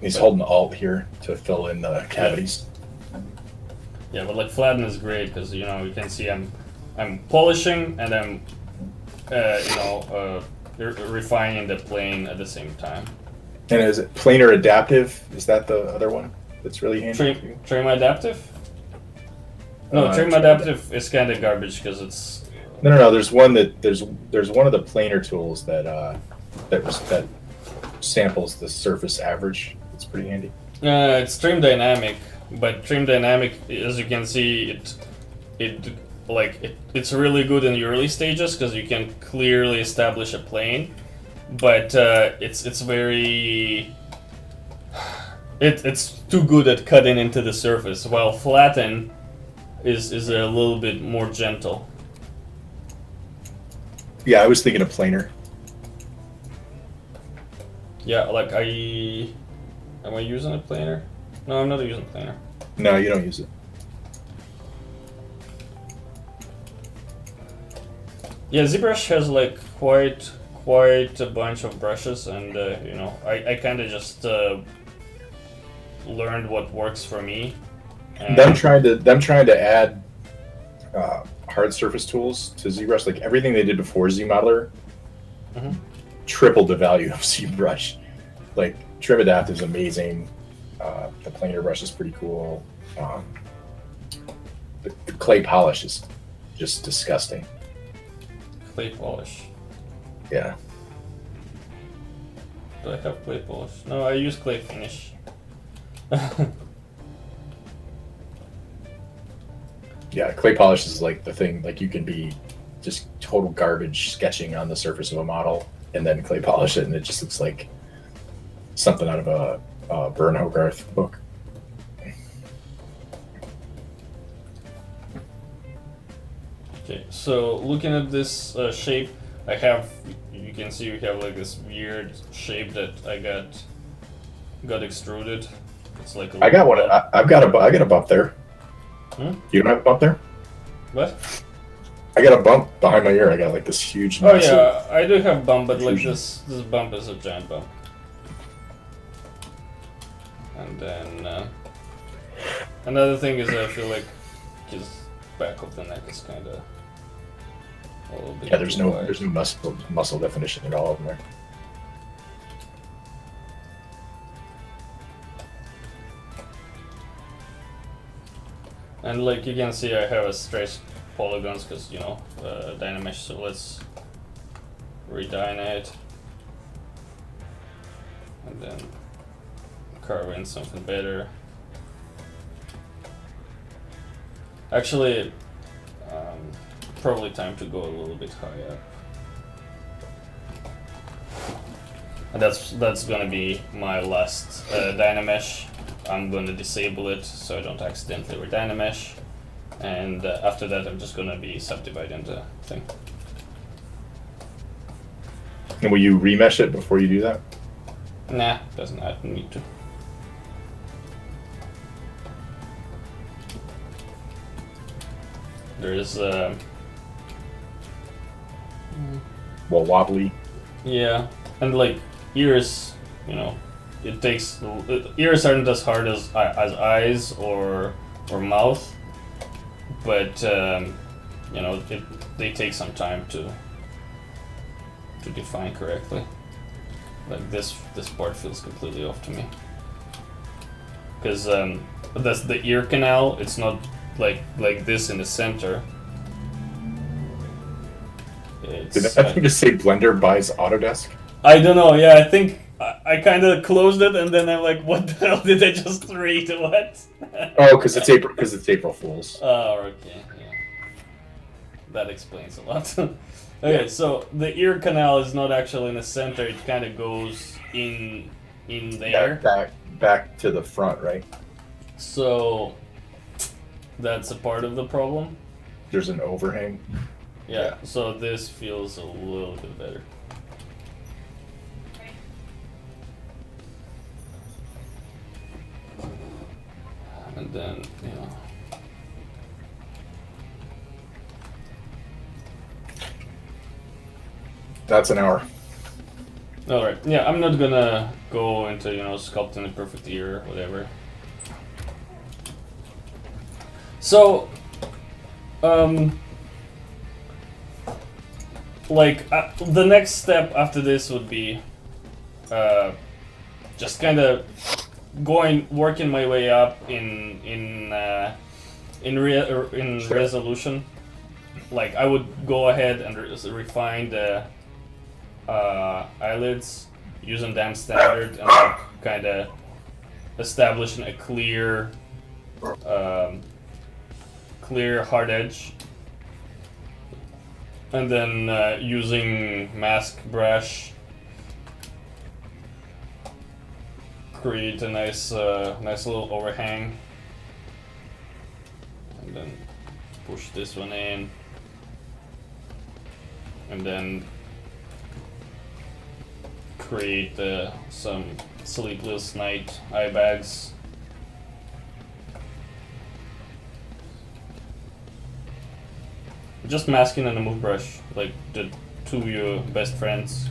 He's holding Alt here to fill in the cavities. Yeah, but like flatten is great because you know you can see I'm polishing and I'm refining the plane at the same time. And is it planar adaptive? Is that the other one that's really handy? Trim adaptive? No, trim adaptive is kind of garbage because it's. No. There's one that there's one of the planar tools that samples the surface average. It's pretty handy. It's trim dynamic, but trim dynamic, as you can see, it's really good in the early stages because you can clearly establish a plane, but it's very. It's too good at cutting into the surface, while flatten is a little bit more gentle. Yeah, I was thinking of planar. Yeah, like am I using a planar? No, I'm not using planar. No, you don't use it. Yeah, ZBrush has like quite a bunch of brushes, and you know, I kind of just learned what works for me. Them trying to add hard surface tools to ZBrush, like everything they did before ZModeler, tripled the value of ZBrush. Like trim adapt is amazing. The planar brush is pretty cool. The clay polish is just disgusting. Clay polish. Yeah. Do I have clay polish? No, I use clay finish. Yeah, clay polish is like the thing. Like you can be just total garbage sketching on the surface of a model, and then clay polish it, and it just looks like something out of a Vern Hogarth book. Okay, so looking at this shape, you can see we have like this weird shape that I got extruded. It's like I got one. I got a bump there. You don't have a bump there? What? I got a bump behind my ear. I got like this huge. Oh yeah, I do have bump, but like this bump is a giant bump. And then another thing is I feel like his back of the neck is kind of a little bit. Yeah, there's no muscle definition at all in there. And like you can see, I have a stretched polygons because you know Dynamesh. So let's redynate and then carve in something better. Actually, probably time to go a little bit higher. And that's gonna be my last Dynamesh. I'm gonna disable it so I don't accidentally redynamesh, and after that I'm just gonna be subdividing the thing. And will you remesh it before you do that? Nah, doesn't need to. There's Well, wobbly. yeah, and like ears, you know, it takes ears aren't as hard as eyes or mouth, but you know, they take some time to define correctly. Like this part feels completely off to me because that's the ear canal. It's not like this in the center. Did that thing just say Blender buys Autodesk? I don't know. Yeah, I think I kind of closed it, and then I'm like, "What the hell did I just read? What?" Oh, because it's April. Because it's April Fools. Oh, okay. Yeah, that explains a lot. Okay, so the ear canal is not actually in the center. It kind of goes in there. Back to the front, right? So that's a part of the problem. There's an overhang. Yeah. So this feels a little bit better. And then, That's an hour. Alright, yeah, I'm not gonna go into, sculpting the perfect ear or whatever. So, the next step after this would be just kind of working my way up in resolution. Like, I would go ahead and refine the eyelids using damn standard and kind of establishing a clear hard edge, and then using mask brush create a nice little overhang, and then push this one in, and then create some sleepless night eye bags. Just masking on a move brush, like the two of your best friends,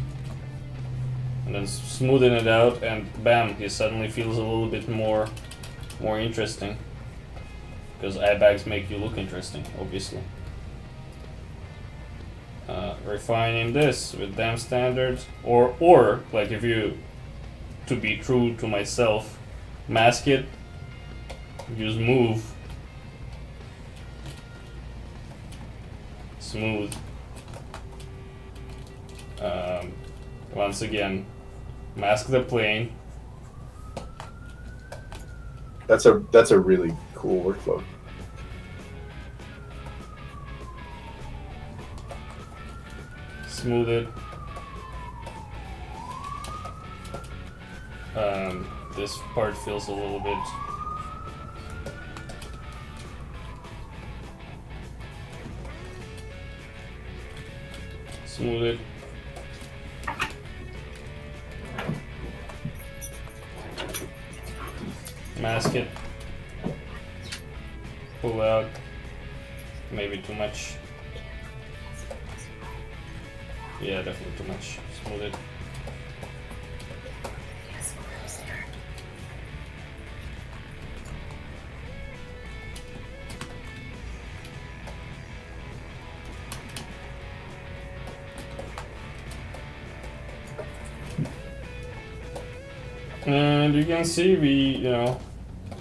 and then smoothing it out, and bam, he suddenly feels a little bit more interesting, because eye bags make you look interesting, obviously. Refining this with damn standards, or like, if you, to be true to myself, mask it, use move, smooth. Once again, mask the plane. That's a really cool workflow. Smooth it. This part feels a little bit smooth it. Mask it. Pull out. Maybe too much. Yeah, definitely too much. Smooth it. And you can see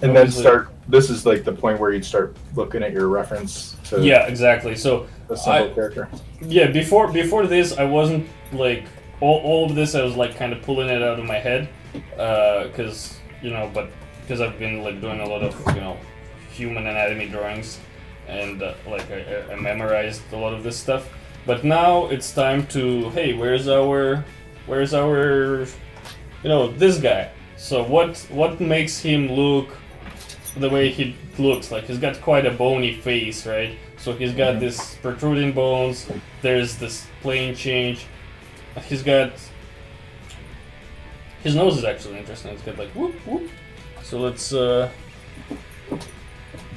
and then start. This is like the point where you'd start looking at your reference to. Yeah, exactly. So the simple character. Yeah, before this, I wasn't like all of this. I was like kind of pulling it out of my head, because I've been like doing a lot of human anatomy drawings, and like I memorized a lot of this stuff. But now it's time to, hey, where's our this guy? So what makes him look the way he looks? Like, he's got quite a bony face, right? So he's got this protruding bones, there's this plane change, his nose is actually interesting, it's got like whoop whoop. So let's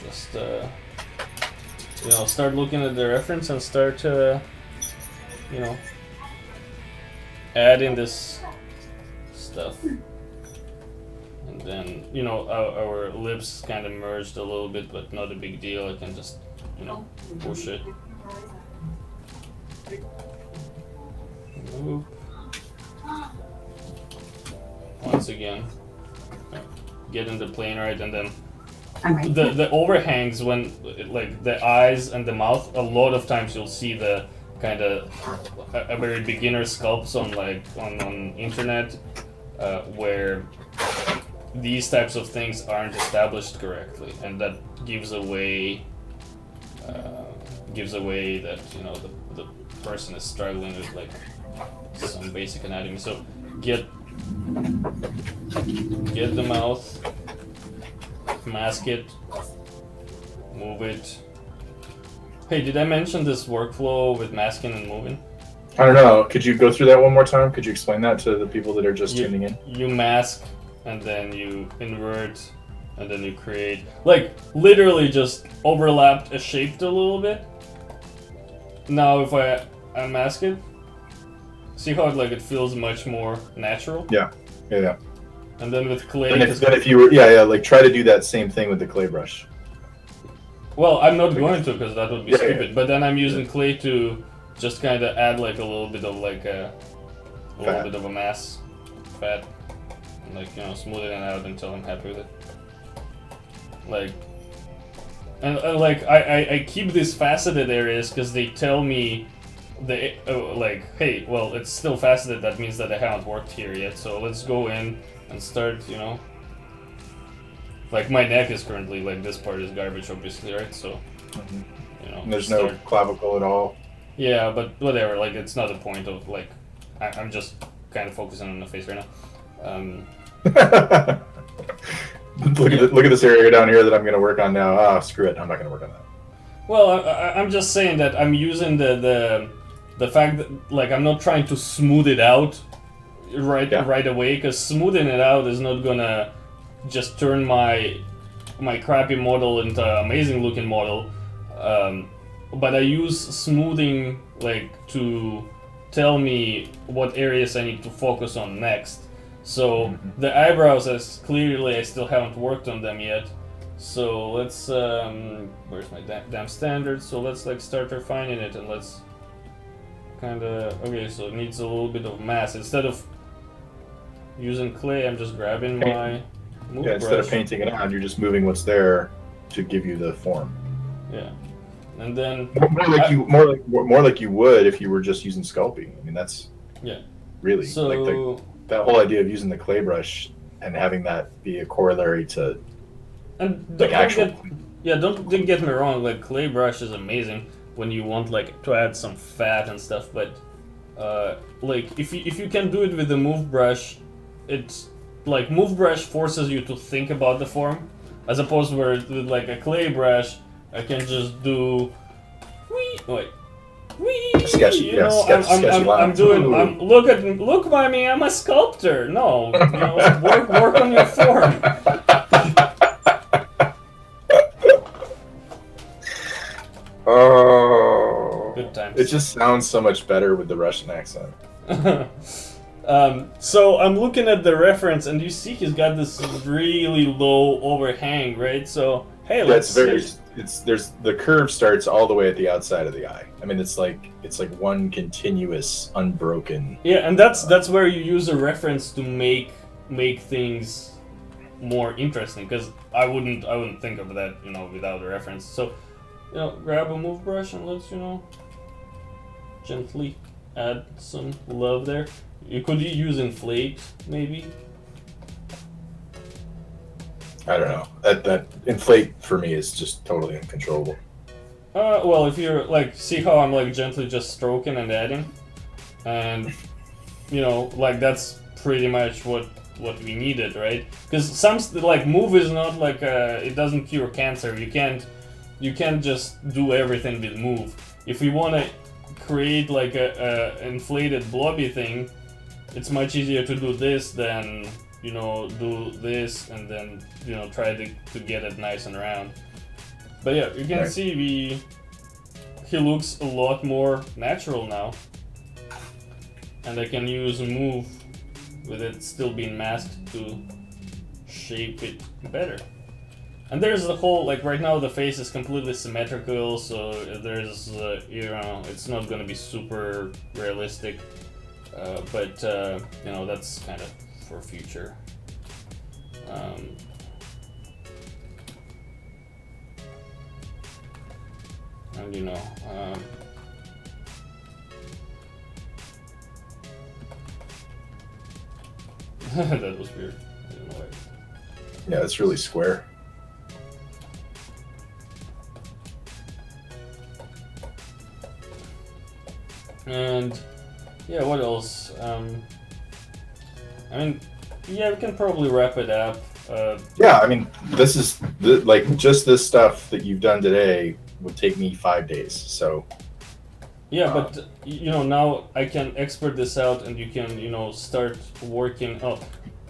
just start looking at the reference and start adding this stuff. And then, our lips kind of merged a little bit, but not a big deal. I can just, push it. Move. Once again, get in the plane right, and then the overhangs, when, like, the eyes and the mouth, a lot of times you'll see the kind of a very beginner sculpts on on internet where these types of things aren't established correctly, and that gives away that the person is struggling with like some basic anatomy. So get the mouth, mask it, move it. Hey, did I mention this workflow with masking and moving? I don't know. Could you go through that one more time? Could you explain that to the people that are just tuning in? You mask, and then you invert, and then you create. Like, literally just overlapped a shape a little bit. Now if I unmask it, see how it feels much more natural? Yeah. And then with clay... And if you were... Yeah, like try to do that same thing with the clay brush. Well, I'm not going to, because that would be stupid. Yeah. But then I'm using clay to just kind of add like a little bit of a mass fat, and smooth it out until I'm happy with it. I keep these faceted areas because they tell me hey, well, it's still faceted. That means that I haven't worked here yet. So let's go in and start, Like my neck is currently this part is garbage, obviously, right? So, And there's no clavicle at all. Yeah, but whatever. It's not the point of I'm just kind of focusing on the face right now. Look at this area down here that I'm going to work on now. Ah, screw it. I'm not going to work on that. Well, I'm just saying that I'm using the fact that I'm not trying to smooth it out right away, because smoothing it out is not gonna just turn my crappy model into an amazing looking model. But I use smoothing to tell me what areas I need to focus on next. So the eyebrows, I still haven't worked on them yet. So let's where's my damn standard? So let's start refining it, and let's okay. So it needs a little bit of mass. Instead of using clay, I'm just grabbing my move brush. Instead of painting it on, you're just moving what's there to give you the form. Yeah, and then more like you would if you were just using sculpting. I mean, that's really so that whole idea of using the clay brush and having that be a corollary to. And don't get me wrong. Clay brush is amazing when you want to add some fat and stuff. But if you can do it with the move brush, it's move brush forces you to think about the form, as opposed to where with a clay brush I can just do sketchy. I'm doing. Look by me. I'm a sculptor. No, work on your form. Oh, good times. It just sounds so much better with the Russian accent. So I'm looking at the reference, and you see he's got this really low overhang, right? So hey, let's. There's the curve starts all the way at the outside of the eye. I mean, it's like one continuous, unbroken. Yeah, and that's where you use a reference to make things more interesting, because I wouldn't think of that without a reference. So. Grab a move brush and let's, gently add some love there. You could use inflate, maybe. I don't know. That inflate for me is just totally uncontrollable. Well, if you're see how I'm gently just stroking and adding, and that's pretty much what we needed, right? Because some move is not it doesn't cure cancer. You can't just do everything with move. If we want to create a inflated blobby thing, it's much easier to do this than do this and then try to get it nice and round. But yeah, you can see he looks a lot more natural now, and I can use move with it still being masked to shape it better. And there's the whole, right now the face is completely symmetrical, so there's, it's not gonna be super realistic, but, that's kind of for future. And, That was weird. I don't know why. Yeah, it's really square. And yeah, what else? I mean, yeah, we can probably wrap it up. Yeah, I mean, this is like just this stuff that you've done today would take me 5 days. So yeah, but now I can export this out, and you can start working. Oh,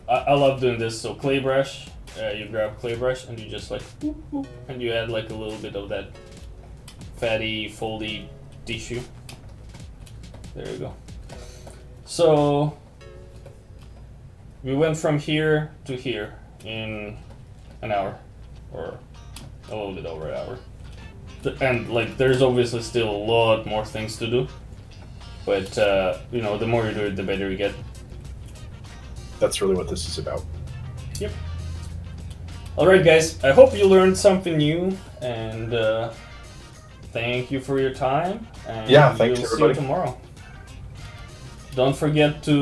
I love doing this. So clay brush, you grab clay brush and you just like whoop, whoop, and you add like a little bit of that fatty, foldy tissue. There you go. So we went from here to here in an hour, or a little bit over an hour. And like, there's obviously still a lot more things to do, but the more you do it, the better you get. that's really what this is about. Yep. All right, guys. I hope you learned something new, and thank you for your time. And Yeah, thanks we'll everybody. see you tomorrow. Don't forget to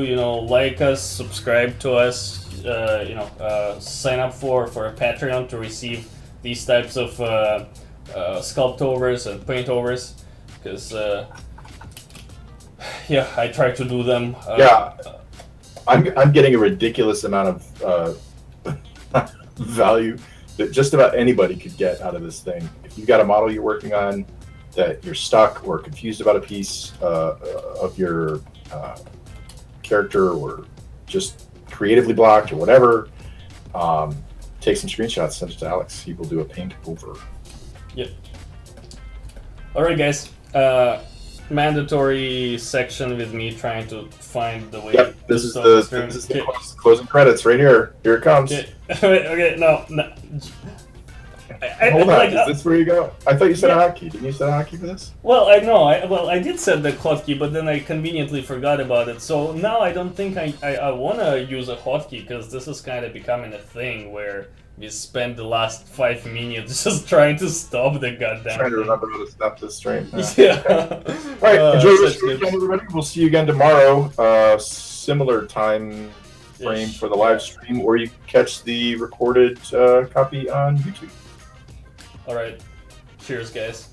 like us, subscribe to us, sign up for a Patreon to receive these types of Sculpt-overs and paint-overs, because I try to do them. I'm getting a ridiculous amount of value that just about anybody could get out of this thing. If you've got a model you're working on that you're stuck or confused about a piece of your character, or just creatively blocked or whatever, take some screenshots, send it to Alex. He will do a paint over. Yep. All right, guys. Mandatory section with me trying to find the way. Yep, this is the closing credits right here. Here it comes. Okay. Okay. No. Hold on. Is this where you go? I thought you said a hotkey. Didn't you set a hotkey for this? Well, I know. I did set the hotkey, but then I conveniently forgot about it. So now I don't think I want to use a hotkey, because this is kind of becoming a thing where we spend the last 5 minutes just trying to stop the goddamn Trying to thing. remember how to stop this stream. Yeah. All right. Enjoy this weekend, everybody. We'll see you again tomorrow. Similar time frame for the live stream, or you catch the recorded copy on YouTube. All right. Cheers, guys.